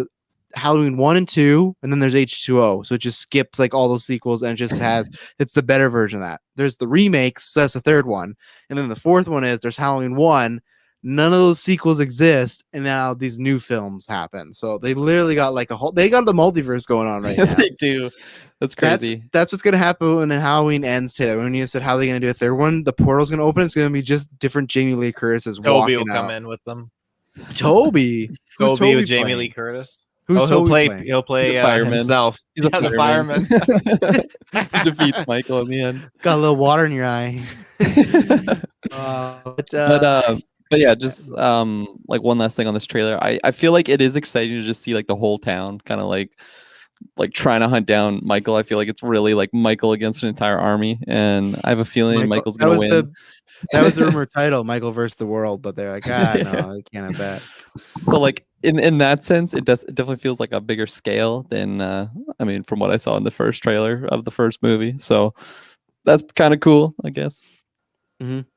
Halloween 1 and 2, and then there's H2O. So it just skips like all those sequels and it just has, it's the better version of that. There's the remakes, so that's the third one. And then the fourth one is there's Halloween 1. None of those sequels exist, and now these new films happen. So they literally got like they got the multiverse going on right now. They do. That's crazy. That's what's gonna happen when Halloween ends today. When you said how they're gonna do a third one, the portal's gonna open. It's gonna be just different Jamie Lee Curtis Toby will come in with them. Toby with Jamie Lee Curtis. Who's he'll play the fireman himself. He's the fireman. He defeats Michael in the end. Got a little water in your eye. But yeah, just like one last thing on this trailer. I feel like it is exciting to just see like the whole town kind of like trying to hunt down Michael. I feel like it's really like Michael against an entire army, and I have a feeling Michael's gonna win. That was the rumor title, Michael versus the world, but they're like, no, they can't have that. So like in that sense, it definitely feels like a bigger scale than from what I saw in the first trailer of the first movie. So that's kind of cool, I guess. Mm-hmm.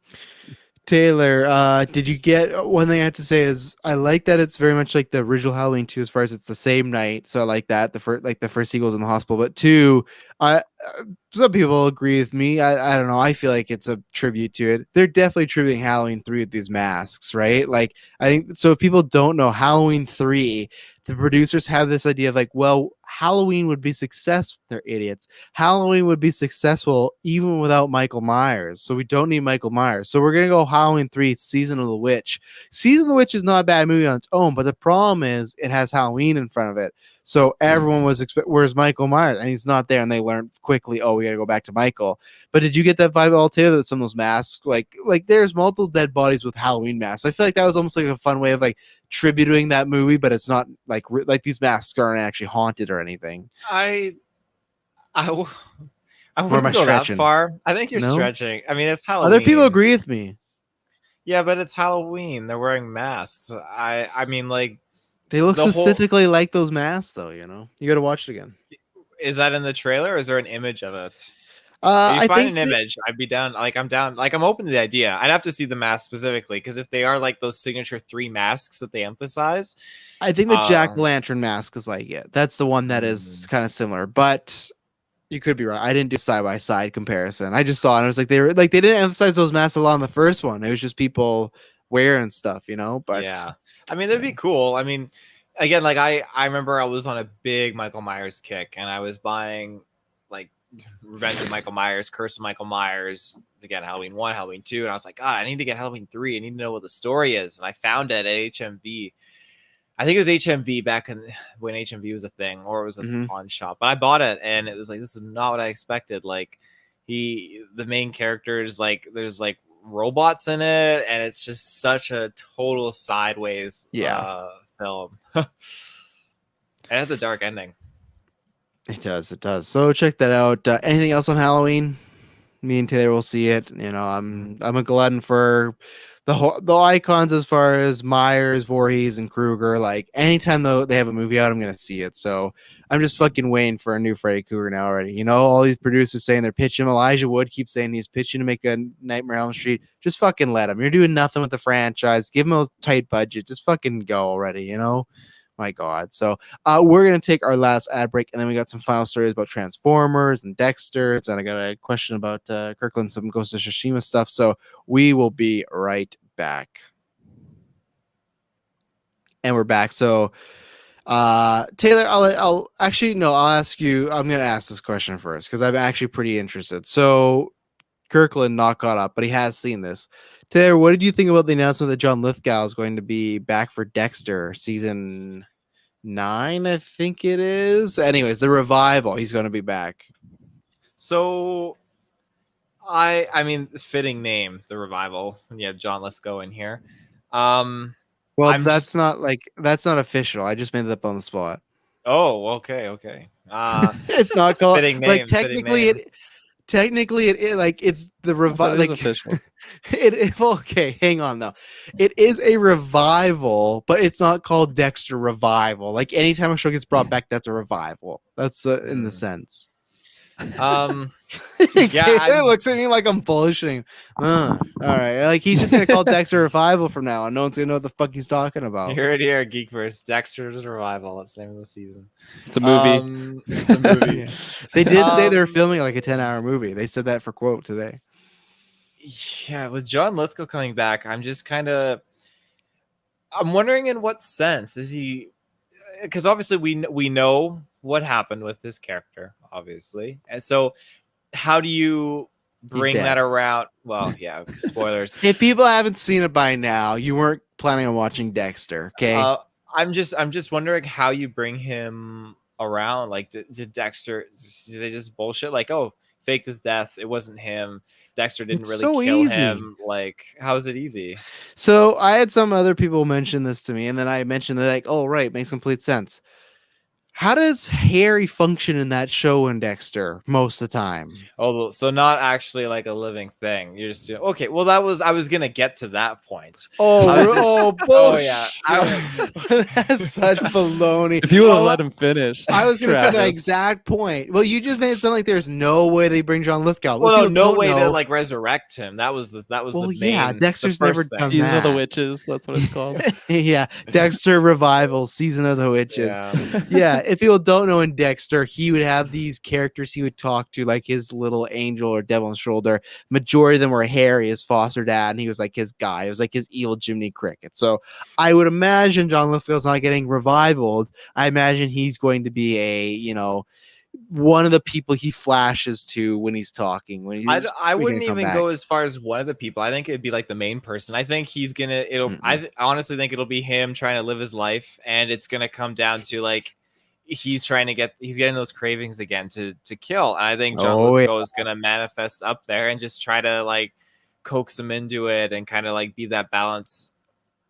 Taylor, did you get one thing I have to say is I like that it's very much like the original Halloween 2 as far as it's the same night. So I like that. The first sequel's in the hospital, but 2, some people agree with me. I don't know. I feel like it's a tribute to it. They're definitely tributing Halloween 3 with these masks, right? Like I think so. If people don't know, Halloween 3 the producers had this idea of like, well, Halloween would be successful. They're idiots. Halloween would be successful even without Michael Myers. So we don't need Michael Myers. So we're going to go Halloween 3, Season of the Witch. Season of the Witch is not a bad movie on its own, but the problem is it has Halloween in front of it. So everyone was where's Michael Myers? And he's not there. And they learned quickly, oh, we got to go back to Michael. But did you get that vibe all too? That some of those masks, like there's multiple dead bodies with Halloween masks. I feel like that was almost like a fun way of like tributing that movie, but it's not like these masks aren't actually haunted or anything. I wouldn't go that far. I think you're stretching. I mean, it's Halloween. Other people agree with me. Yeah, but it's Halloween. They're wearing masks. I mean, like they look specifically like those masks, though. You know, you got to watch it again. Is that in the trailer? Or is there an image of it? If you find an image, I'd be down. Like I'm down. Like I'm open to the idea. I'd have to see the mask specifically because if they are like those signature 3 masks that they emphasize, I think the jack-o'-lantern mask is like that's the one that is kind of similar. But you could be right. I didn't do side-by-side comparison. I just saw it. And I was like, they didn't emphasize those masks a lot on the first one. It was just people wearing stuff, you know. But yeah, I mean that'd be cool. I mean, again, like I remember I was on a big Michael Myers kick, and I was buying like Revenge of Michael Myers, Curse of Michael Myers, again, Halloween 1, Halloween 2, and I was like, God, I need to get Halloween 3. I need to know what the story is. And I found it at HMV. I think it was HMV back when HMV was a thing, or it was a pawn shop. But I bought it, and it was like, this is not what I expected. Like the main characters, like there's like robots in it, and it's just such a total sideways film. It has a dark ending. It does. So check that out. Anything else on Halloween? Me and Taylor will see it. You know, I'm a glutton for the icons as far as Myers, Voorhees, and Krueger. Like anytime though they have a movie out, I'm gonna see it. So I'm just fucking waiting for a new Freddy Krueger now already. You know, all these producers saying they're pitching him. Elijah Wood keeps saying he's pitching to make a Nightmare on Elm Street. Just fucking let him. You're doing nothing with the franchise. Give him a tight budget. Just fucking go already. You know. My God. So we're going to take our last ad break, and then we got some final stories about Transformers and Dexter. And I got a question about Kirklin, some Ghost of Tsushima stuff. So we will be right back. And we're back. So Taylor, I'll ask you. I'm going to ask this question first because I'm actually pretty interested. So Kirklin not caught up, but he has seen this. Taylor, what did you think about the announcement that John Lithgow is going to be back for Dexter season 9? I think it is. Anyways, the revival. He's going to be back. So, I mean, fitting name, the revival. You have John Lithgow in here. Well, that's not official. I just made it up on the spot. Oh, okay. It's not called fitting name. Like technically, it like it's the revival. Like official. Okay, hang on though. It is a revival, but it's not called Dexter Revival. Like anytime a show gets brought back, that's a revival. That's in the sense. It looks at me like I'm bullshitting. All right, like he's just gonna call Dexter Revival from now on. No one's gonna know what the fuck he's talking about. You heard it here, Geekverse. Dexter's Revival. That's the name of the season. It's a movie. It's a movie. Yeah. They did say they were filming like a 10-hour movie. They said that for quote today. Yeah, with John Lithgow coming back, I'm wondering in what sense is he? Because obviously we know what happened with his character, obviously, and so how do you bring that around? Well, yeah, spoilers. If people haven't seen it by now, you weren't planning on watching Dexter, okay? I'm just wondering how you bring him around. Like, did Dexter? Did they just bullshit? Like, oh, faked his death. It wasn't him. Dexter didn't really kill him. Like, how is it easy? So I had some other people mention this to me, and then I mentioned that, like, oh, right, makes complete sense. How does Harry function in that show in Dexter most of the time? Oh, so not actually like a living thing. You're just okay. Well, I was gonna get to that point. Bullshit! That's such baloney. If you would have let him finish, I was gonna say that exact point. Well, you just made it sound like there's no way they bring John Lithgow. Well, no way to like resurrect him. That was the main. Yeah, Dexter's never done Season that. of the Witches. That's what it's called. Yeah, Dexter Revival, Season of the Witches. Yeah. if people don't know in Dexter, he would have these characters he would talk to, like his little angel or devil on the shoulder. Majority of them were Harry, his foster dad, and he was like his guy. It was like his evil Jiminy Cricket. So I would imagine John Lithgow's not getting revivaled. I imagine he's going to be one of the people he flashes to when he's talking. I wouldn't even go as far as one of the people. I think it'd be like the main person. I think he's gonna. I honestly think it'll be him trying to live his life, and it's gonna come down to like he's getting those cravings again to kill. And I think John Lithgow is gonna manifest up there and just try to like coax him into it and kind of like be that balance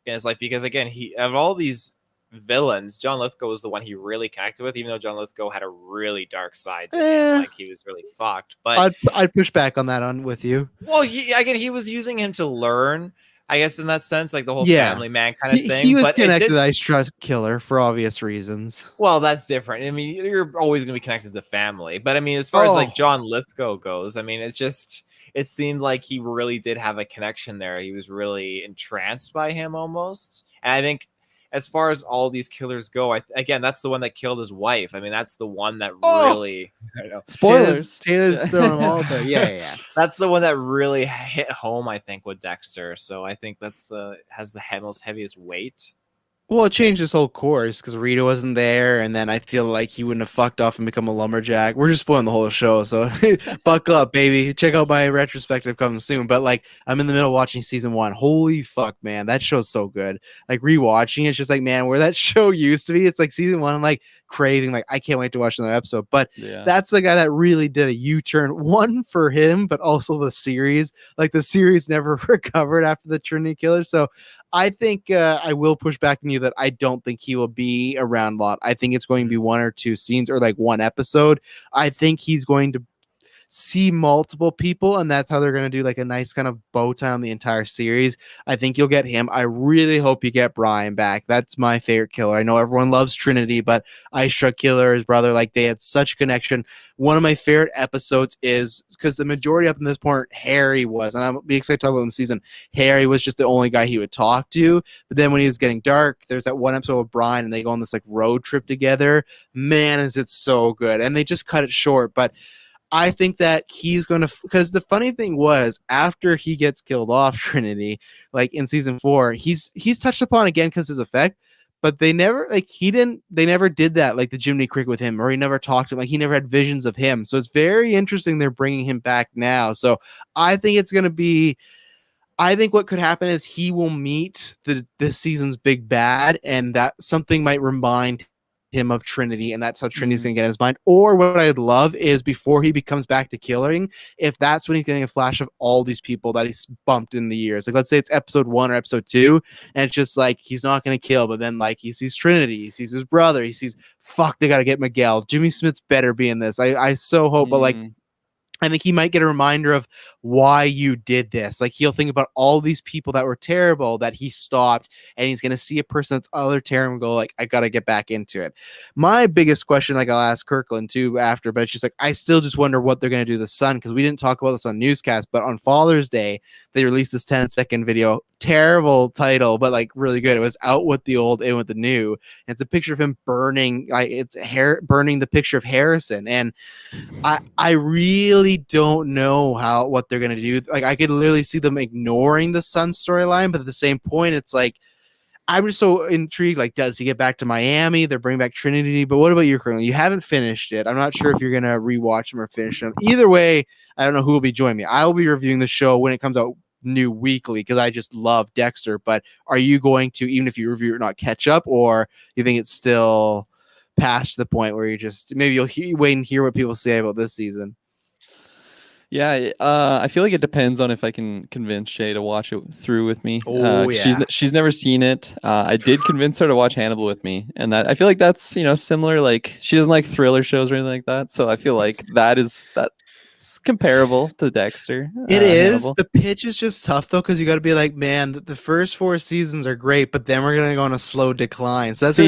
in his life. Because again, he of all these villains, John Lithgow was the one he really connected with, even though John Lithgow had a really dark side to him, like he was really fucked. But I'd push back on that with you. Well, he was using him to learn, I guess, in that sense, like the whole family man kind of thing. He was connected to Ice Truck Killer for obvious reasons. Well, that's different. I mean, you're always going to be connected to family, but I mean, as far as like John Lithgow goes, I mean, it seemed like he really did have a connection there. He was really entranced by him almost, and I think, as far as all these killers go, again, that's the one that killed his wife. I mean, that's the one that really... Spoilers. Taylor's throwing them all there. Yeah. That's the one that really hit home, I think, with Dexter. So I think that's has the most heaviest weight. Well, it changed his whole course because Rita wasn't there, and then I feel like he wouldn't have fucked off and become a lumberjack. We're just spoiling the whole show, so buckle up, baby. Check out my retrospective coming soon. But like, I'm in the middle of watching season 1. Holy fuck, man, that show's so good. Like rewatching, it's just like, man, where that show used to be, it's like season 1. I'm like craving, like I can't wait to watch another episode. But that's the guy that really did a U-turn. One for him, but also the series. Like the series never recovered after the Trinity Killer. So I think I will push back on you that I don't think he will be around a lot. I think it's going to be 1 or 2 scenes or like 1 episode. I think he's going to see multiple people, and that's how they're going to do like a nice kind of bow tie on the entire series. I think you'll get him. I really hope you get Brian back. That's my favorite killer. I know everyone loves Trinity, but Ice Truck Killer, his brother, like they had such a connection. One of my favorite episodes is because the majority up in this point, Harry was, and I'll be excited to talk about in the season, Harry was just the only guy he would talk to. But then when he was getting dark, there's that one episode with Brian, and they go on this like road trip together. Man, is it so good. And they just cut it short, but I think that he's going to, because the funny thing was, after he gets killed off Trinity, like in season 4, he's touched upon again because his effect, but they never did that, like the Jiminy Cricket with him, or he never talked to him, like he never had visions of him. So it's very interesting they're bringing him back now. So I think it's going to be, I think what could happen is he will meet this season's big bad, and that something might remind him of Trinity, and that's how Trinity's gonna get in his mind. Or what I'd love is before he becomes back to killing, if that's when he's getting a flash of all these people that he's bumped in the years. Like let's say it's episode 1 or episode 2, and it's just like he's not gonna kill, but then like he sees Trinity, he sees his brother, he sees fuck, they gotta get Miguel. Jimmy Smith's better be in this. I so hope, but like I think he might get a reminder of why you did this. Like he'll think about all these people that were terrible that he stopped, and he's going to see a person that's other terrible and go like, I got to get back into it. My biggest question, like I'll ask Kirklin too after, but it's just like, I still just wonder what they're going to do to the son. Cause we didn't talk about this on Newscast, but on Father's Day, they released this 10-second video, terrible title, but like really good. It was Out with the Old, In with the New. And it's a picture of him burning, like burning the picture of Harrison. And I really don't know what they're gonna do. Like I could literally see them ignoring the son storyline, but at the same point, it's like I'm just so intrigued. Like, does he get back to Miami? They're bringing back Trinity, but what about you, Colonel? You haven't finished it. I'm not sure if you're gonna rewatch them or finish them. Either way, I don't know who will be joining me. I will be reviewing the show when it comes out new weekly because I just love Dexter. But are you going to, even if you review it, not catch up, or you think it's still past the point where you just maybe you'll wait and hear what people say about this season? Yeah, I feel like it depends on if I can convince Shay to watch it through with me. She's never seen it. I did convince her to watch Hannibal with me, and that I feel like that's similar. Like she doesn't like thriller shows or anything like that, so I feel like that's comparable to Dexter. It is. Hannibal. The pitch is just tough though, because you got to be like, man, the first 4 seasons are great, but then we're gonna go on a slow decline. So that's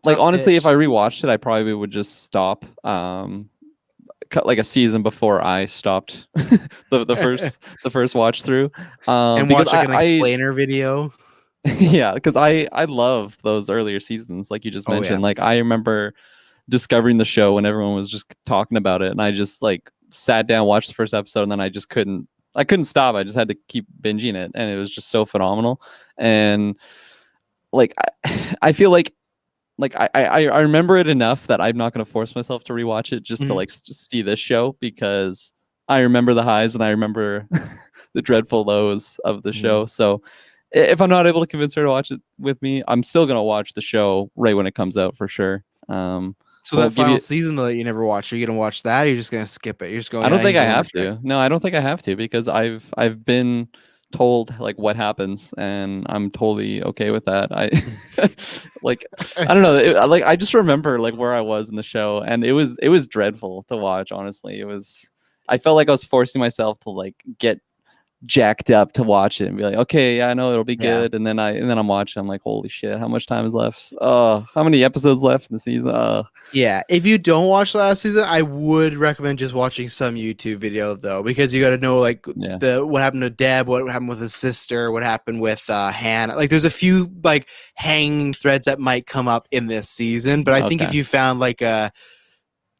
like honestly, if I rewatched it, I probably would just stop. Cut like a season before I stopped the first watch through, and watch like an explainer video. Yeah, because I love those earlier seasons, like you just Oh, mentioned. yeah. Like I remember discovering the show when everyone was just talking about it, and I just like sat down, watched the first episode, and then I couldn't stop. I just had to keep binging it, and it was just so phenomenal. And like I feel like I remember it enough that I'm not going to force myself to rewatch it just to Mhm. like just see this show, because I remember the highs and I remember the dreadful lows of the show. So if I'm not able to convince her to watch it with me, I'm still going to watch the show right when it comes out for sure. So I'll that give final you. season though that you never watched, are you gonna watch that? Or you're just gonna skip it? You're just going. I don't Yeah, think he's I a have lumberjack. to. No, I don't think I have to, because I've been told like what happens, and I'm totally okay with that. I like I don't know. Like I just remember like where I was in the show, and it was dreadful to watch. Honestly, it was. I felt like I was forcing myself to like get jacked up to watch it and be like, okay, yeah, I know it'll be Yeah. good. And then I'm watching. I'm like, holy shit, how much time is left? Oh, how many episodes left in the season? Yeah, if you don't watch last season, I would recommend just watching some YouTube video though, because you got to know like Yeah. what happened to Deb, what happened with his sister, what happened with Hannah. Like, there's a few like hanging threads that might come up in this season, but I think Okay. if you found like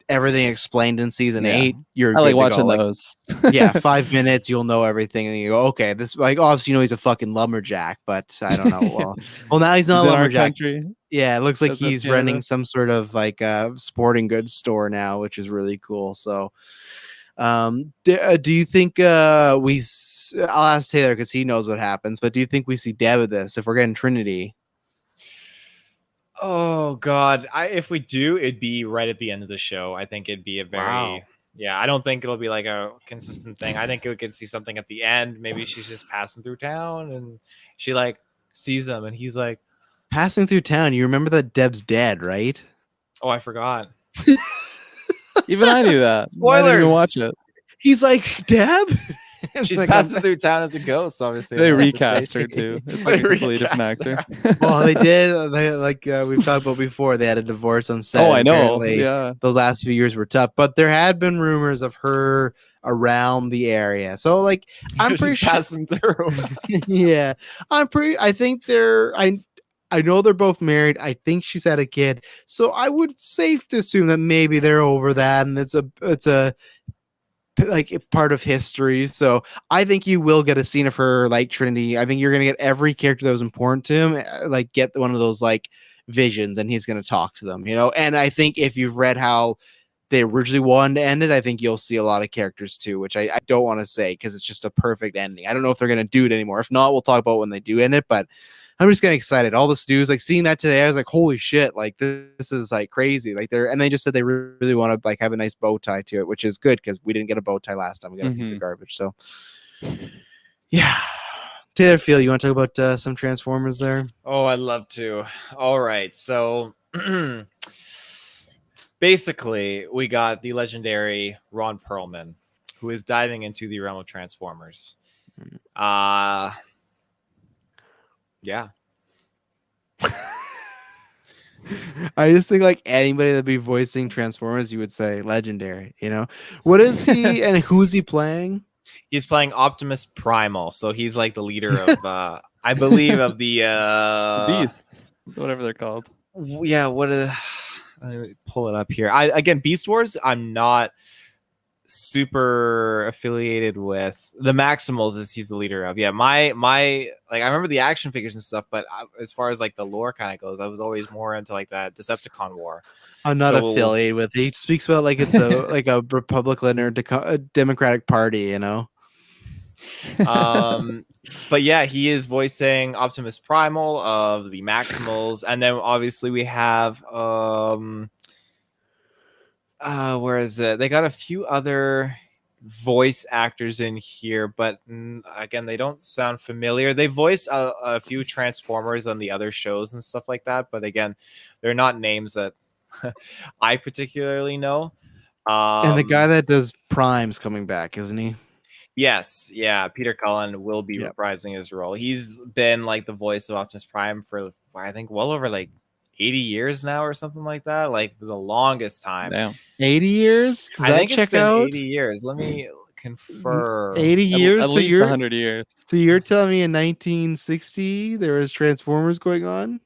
everything explained in season Yeah. 8, you're I like good to go. watching Like, those. yeah, 5 minutes, you'll know everything, and you go, okay, this like obviously you know he's a fucking lumberjack, but I don't know. Well, now he's not He's a in our lumberjack. country. Yeah, it looks like That's up he's Canada. running some sort of like sporting goods store now, which is really cool. So, do you think I'll ask Taylor because he knows what happens, but do you think we see Deb at this if we're getting Trinity? Oh God! If we do, it'd be right at the end of the show. I think it'd be a very Wow. yeah. I don't think it'll be like a consistent thing. I think we could see something at the end. Maybe she's just passing through town and she like sees him and he's like, Passing through town, you remember that Deb's dead, right? "Oh, I forgot." Even I knew that. I didn't Spoilers! even watch it. He's like, Deb? She's Like, passing through town as a ghost. Obviously, They in the recast her States. too. It's They like a completely different recast actor. well, they did. They like we've talked about before. They had a divorce on set. Oh, I know. Apparently, Yeah. the last few years were tough, but there had been rumors of her around the area. So, like, I'm She's pretty sure. passing through. Yeah, I think they're. I know they're both married. I think she's had a kid. So I would safe to assume that maybe they're over that, and it's a like part of history. So I think you will get a scene of her like Trinity. I think you're gonna get every character that was important to him, like get one of those like visions, and he's gonna talk to them, you know. And I think if you've read how they originally wanted to end it, I think you'll see a lot of characters too, which I don't want to say because it's just a perfect ending. I don't know if they're gonna do it anymore. If not, we'll talk about when they do end it. But I'm just getting excited. All the stews, like seeing that today, I was like, holy shit, like this is like crazy. Like and they just said they really want to like have a nice bow tie to it, which is good because we didn't get a bow tie last time. We got a piece of garbage. So yeah. Taylor, Field, you want to talk about some Transformers there? Oh, I'd love to. All right. So basically, we got the legendary Ron Perlman, who is diving into the realm of Transformers. Yeah. I just think like anybody that'd be voicing Transformers, you would say legendary, you know? What is he and who's he playing? He's playing Optimus Primal, so he's like the leader of I believe of the Beasts, whatever they're called. Yeah, let me pull it up here. Again, Beast Wars, I'm not super affiliated with. The Maximals is he's the leader of. Yeah, my like I remember the action figures and stuff, but as far as like the lore kind of goes, I was always more into like that Decepticon war. I'm not affiliated with. He speaks about like it's a like a Republican or a Democratic Party, you know. But yeah, he is voicing Optimus Primal of the Maximals, and then obviously we have where is it? They got a few other voice actors in here, but again, they don't sound familiar. They voiced a few Transformers on the other shows and stuff like that, but again, they're not names that I particularly know. And the guy that does Prime's coming back, isn't he? Yes, yeah. Peter Cullen will be reprising his role. He's been like the voice of Optimus Prime for I think well over like 80 years now or something like that. Like the longest time. Damn. 80 years? I think it's been 80 years. Let me confirm. 80 years. At so least you're 100 years. so you're telling me in 1960 there was Transformers going on?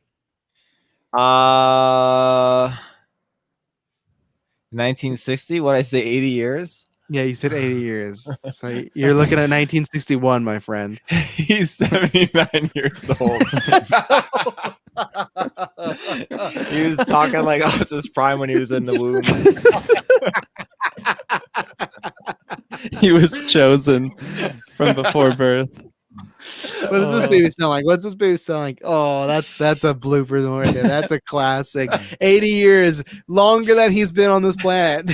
1960. What I say? 80 years. Yeah, you said 80 years. So you're looking at 1961, my friend. He's 79 years old. He was talking like Optimus Prime when he was in the womb. He was chosen from before birth. What does this baby sound like? What's this baby sound like? Oh, that's a blooper right there. That's a classic. 80 years, longer than he's been on this planet.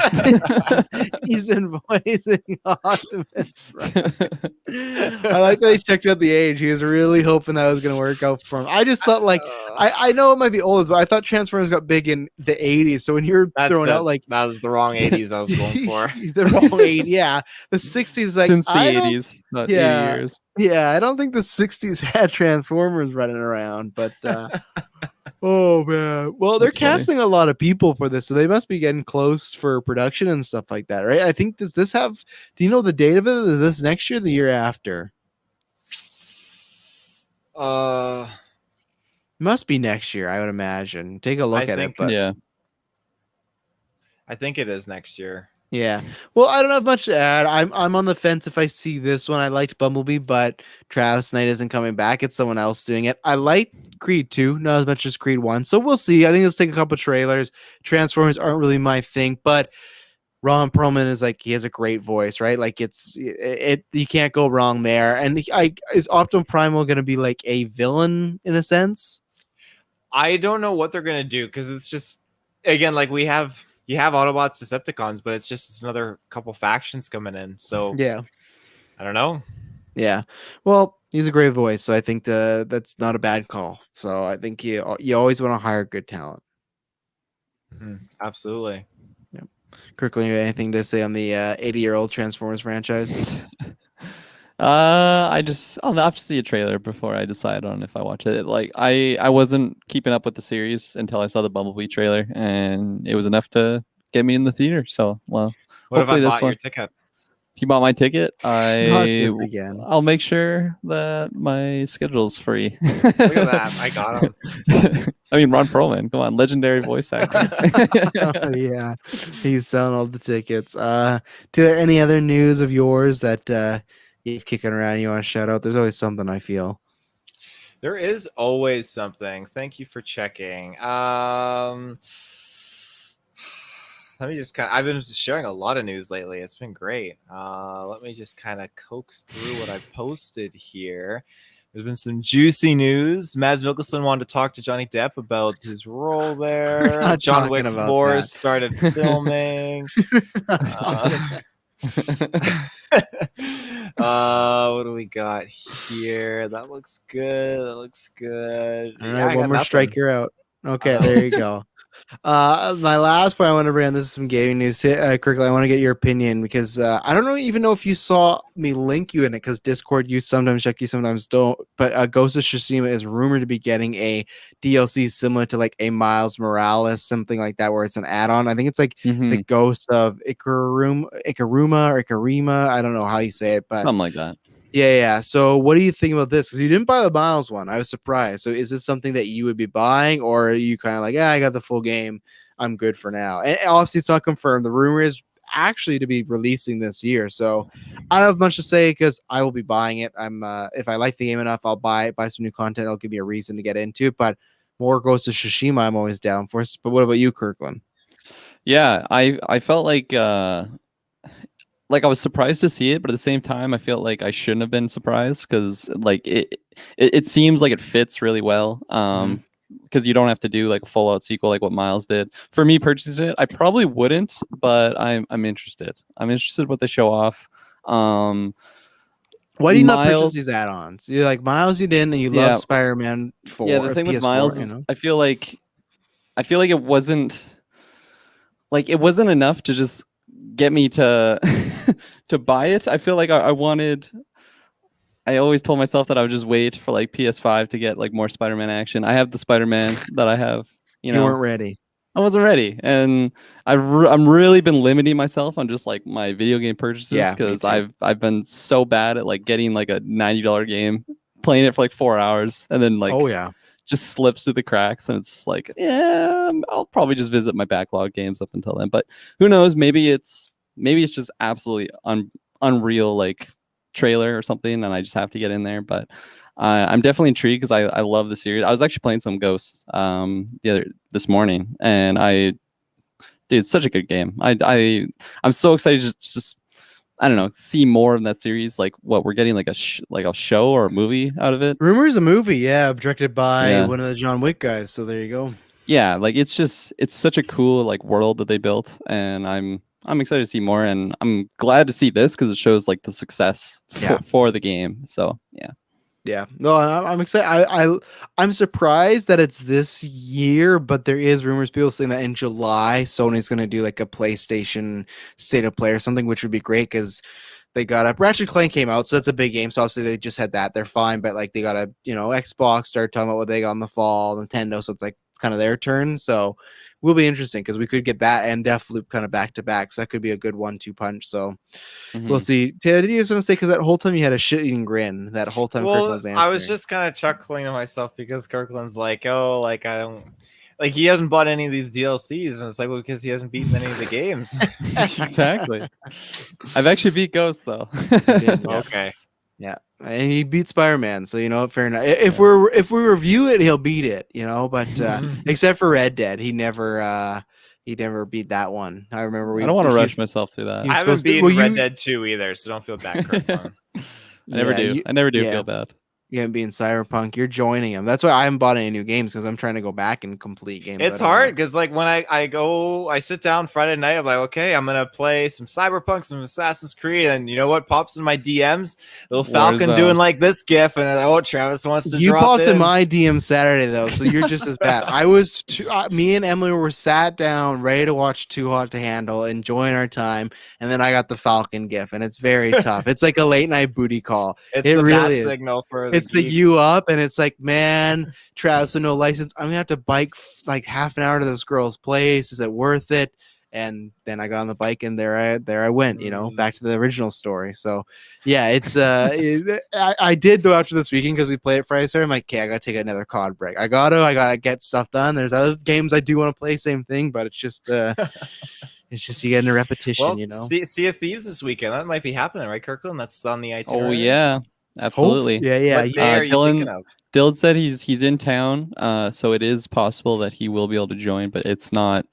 He's been voicing Optimus Prime. I like that he checked out the age. He was really hoping that was going to work out for him. I just thought, like, I know it might be old, but I thought Transformers got big in the 80s. So when you're throwing out, like, that was the wrong 80s I was going for. The wrong 80s, yeah. The 60s, like, since the 80s, not 80 years. Yeah, I don't think the 60s had Transformers running around, but oh man. Well, they're casting a lot of people for this, so they must be getting close for production and stuff like that, right? I think do you know the date of it? Is this next year or the year after? Must be next year, I would imagine. Take a look at it, but yeah. I think it is next year. Yeah. Well, I don't have much to add. I'm on the fence if I see this one. I liked Bumblebee, but Travis Knight isn't coming back. It's someone else doing it. I like Creed 2, not as much as Creed 1. So we'll see. I think let's take a couple trailers. Transformers aren't really my thing, but Ron Perlman is like, he has a great voice, right? Like you can't go wrong there. And is Optimus Primal going to be like a villain in a sense? I don't know what they're going to do, because it's just, again, like you have Autobots, Decepticons, but it's another couple factions coming in. So yeah, I don't know. Yeah, well, he's a great voice, so I think that's not a bad call. So I think you always want to hire good talent. Mm-hmm. Absolutely. Yep. Kirklin, you have anything to say on the 80-year-old Transformers franchise? I'll have to see a trailer before I decide on if I watch it. Like I wasn't keeping up with the series until I saw the Bumblebee trailer, and it was enough to get me in the theater. So, well, what if I hopefully bought your ticket? If you bought my ticket, I'll make sure that my schedule's free. Look at that, I got him. I mean, Ron Perlman, come on, legendary voice actor. Yeah, he's selling all the tickets. Any other news of yours that you've kicking around you want to shout out? There's always something, I feel. There is always something. Thank you for checking. Let me just I've been sharing a lot of news lately. It's been great. Let me just kind of coax through what I've posted here. There's been some juicy news. Mads Mikkelsen wanted to talk to Johnny Depp about his role there. John Wick 4 started filming. What do we got here? That looks good. All right, one more striker out. Okay, there you go. My last point I want to bring on, this is some gaming news. Kirklin, I want to get your opinion, because I don't even know if you saw me link you in it, because Discord, you sometimes check, you sometimes don't. But Ghost of Tsushima is rumored to be getting a DLC similar to like a Miles Morales, something like that, where it's an add-on. I think it's like the Ghost of Ikaruma or Ikarima. I don't know how you say it, but something like that. Yeah. So what do you think about this? Because you didn't buy the Miles one. I was surprised. So is this something that you would be buying, or are you kind of like, I got the full game, I'm good for now? And obviously it's not confirmed. The rumor is actually to be releasing this year. So I don't have much to say, because I will be buying it. If I like the game enough, I'll buy some new content. It'll give me a reason to get into it. But more Ghost of Tsushima, I'm always down for. But what about you, Kirklin? Yeah, I felt like I was surprised to see it, but at the same time, I feel like I shouldn't have been surprised, because like it seems like it fits really well. Because you don't have to do like a full out sequel like what Miles did. For me, purchasing it, I probably wouldn't, but I'm interested. I'm interested what they show off. Why do you not purchase these add-ons? You're like, Miles, you didn't, and you love Spider-Man 4. Yeah, the thing with Miles, I feel like it wasn't enough to just get me to to buy it. I feel like I always told myself that I would just wait for like PS5 to get like more Spider-Man action. I have the Spider-Man that I have. You weren't ready. I wasn't ready, and I'm really been limiting myself on just like my video game purchases Me because too. I've been so bad at like getting like a $90 game, playing it for like 4 hours, and then like Oh yeah. just slips through the cracks, and it's just like, yeah, I'll probably just visit my backlog games up until then. But who knows? Maybe it's just absolutely unreal like trailer or something, and I just have to get in there. But I'm definitely intrigued because I love the series. I was actually playing some Ghosts this morning, and dude, it's such a good game. I'm so excited to just I don't know, see more of that series. Like what we're getting like a show or a movie out of it. Rumors a movie, yeah, directed by Yeah. one of the John Wick guys. So there you go. Yeah, like it's such a cool like world that they built, and I'm excited to see more, and I'm glad to see this because it shows like the success for the game. So yeah. Yeah, no, I'm excited. I'm surprised that it's this year, but there is rumors, people saying that in July Sony's going to do like a PlayStation State of Play or something, which would be great because they got a Ratchet and Clank came out, so that's a big game. So obviously they just had that, they're fine, but like they got a Xbox started talking about what they got in the fall, Nintendo, so it's like kind of their turn. So will be interesting because we could get that and Deathloop kind of back to back, so that could be a good 1-2 punch. So we'll see. Taylor, did you have something to say? Because that whole time you had a shit-eating grin. That whole time Kirkland was answering. I was just kind of chuckling to myself because Kirkland's like, oh, like I don't, like he hasn't bought any of these DLCs, and it's like, well, because he hasn't beaten any of the games. Exactly. I've actually beat Ghost though. Okay. Yeah, and he beat Spider-Man, so fair enough. If we review it, he'll beat it, but except for Red Dead, he never beat that one. I remember I don't want to rush myself through that. I haven't beaten Red Dead 2 either, so don't feel bad, Kirkland. I never do. I never do feel bad. You haven't been Cyberpunk. You're joining him. That's why I haven't bought any new games because I'm trying to go back and complete games. It's hard because like when I sit down Friday night, I'm like, okay, I'm gonna play some Cyberpunk, some Assassin's Creed, and you know what pops in my DMs? Little Falcon doing like this gif, and Travis wants to. You drop popped in my DM Saturday though, so you're just as bad. Me and Emily were sat down ready to watch Too Hot to Handle, enjoying our time, and then I got the Falcon gif, and it's very tough. It's like a late night booty call. It's the really bat signal for it's the you up, and it's like, man, Travis with no license, I'm gonna have to bike like half an hour to this girl's place. Is it worth it? And then I got on the bike, and there I went, back to the original story. So yeah, it's I did though after this weekend because we played it Friday. So I'm like, okay, I gotta take another COD break. I gotta get stuff done. There's other games I do want to play, same thing, but it's just you get in a repetition, Sea of Thieves this weekend. That might be happening, right, Kirkland? That's on the itinerary. Oh yeah. Absolutely. Yeah. What day are you thinking of? Dylan said he's in town, so it is possible that he will be able to join, but it's not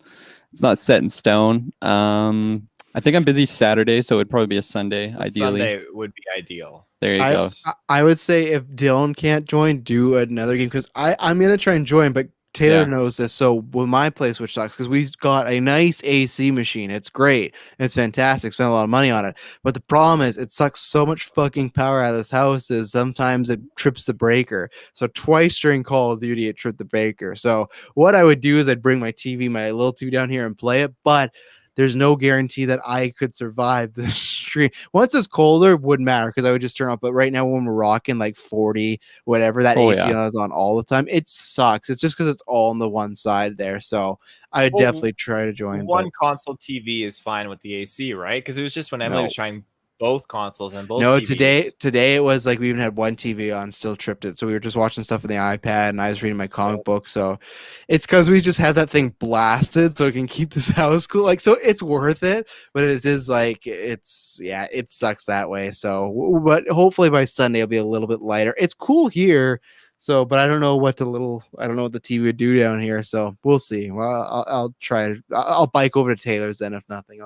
set in stone. I think I'm busy Saturday, so it'd probably be a Sunday. Ideally, Sunday would be ideal. There you go. I would say if Dylan can't join, do another game because I'm gonna try and join, but Taylor knows this. So with my place, which sucks because we got a nice AC machine. It's great. It's fantastic. Spent a lot of money on it. But the problem is it sucks so much fucking power out of this house is sometimes it trips the breaker. So twice during Call of Duty, it tripped the breaker. So what I would do is I'd bring my little TV down here and play it. But there's no guarantee that I could survive the stream. Once it's colder, it wouldn't matter because I would just turn off. But right now, when we're rocking like 40, whatever, that AC is on all the time, it sucks. It's just because it's all on the one side there. So I would definitely try to join. One console TV is fine with the AC, right? Because it was just when Emily was trying both consoles and both TVs. Today it was like we even had one TV on, still tripped it. So we were just watching stuff on the iPad and I was reading my comic book. So it's because we just have that thing blasted so it can keep this house cool. Like, so it's worth it, but it is like, it sucks that way. So, but hopefully by Sunday it'll be a little bit lighter. It's cool here. So, but I don't know what the TV would do down here. So we'll see. Well, I'll try. I'll bike over to Taylor's then, if nothing,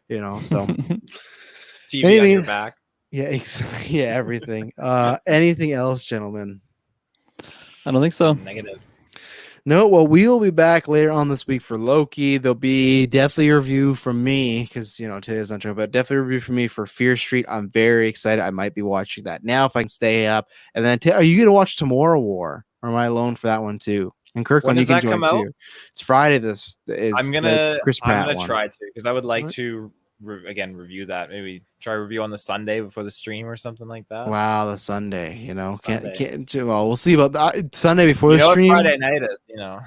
so. TV on your back. Yeah, exactly. Yeah, everything. Anything else, gentlemen? I don't think so. Negative. No, well, we'll be back later on this week for Loki. There'll be definitely a review from me because, today's not true, but definitely a review from me for Fear Street. I'm very excited. I might be watching that now if I can stay up. And then, are you going to watch Tomorrow War? Or am I alone for that one too? And Kirkland, you can join too. It's Friday. I'm gonna try to because I would like to again review that. Maybe try a review on the Sunday before the stream or something like that. Wow, the Sunday, you know, Sunday. can't. Well, we'll see about that Sunday before You the know stream. what Friday night is, you know.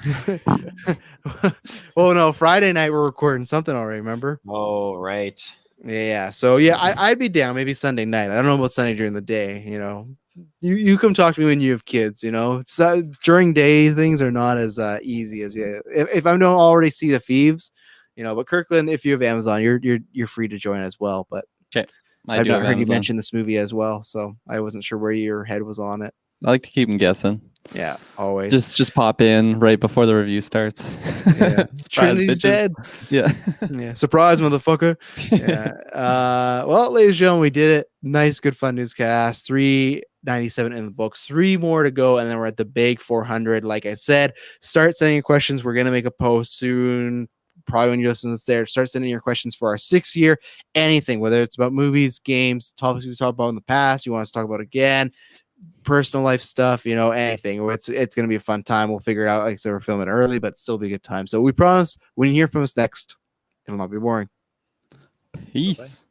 Well, no, Friday night we're recording something already. Remember? Oh, right. Yeah. So yeah, I'd be down. Maybe Sunday night. I don't know about Sunday during the day. You know, you come talk to me when you have kids. You know, it's, during day things are not as easy as if I don't already see the thieves. You know, but Kirklin, if you have Amazon, you're free to join as well. But Okay. I've not heard you mention this movie as well, so I wasn't sure where your head was on it. I like to keep them guessing. Yeah, always. Just pop in right before the review starts. Yeah. Trinity's bitches. dead. Yeah. Yeah. Surprise, motherfucker. Yeah. Well, ladies and gentlemen, we did it. Nice, good, fun newscast. 397 in the books. 3 more to go, and then we're at the big 400. Like I said, start sending your questions. We're gonna make a post soon. Probably when you listen to this there, start sending your questions for our 6th year. Anything, whether it's about movies, games, topics we talked about in the past, you want us to talk about again, personal life stuff, you know, anything. It's going to be a fun time. We'll figure it out. Like I said, we're filming early, but still be a good time. So we promise when you hear from us next, it'll not be boring. Peace.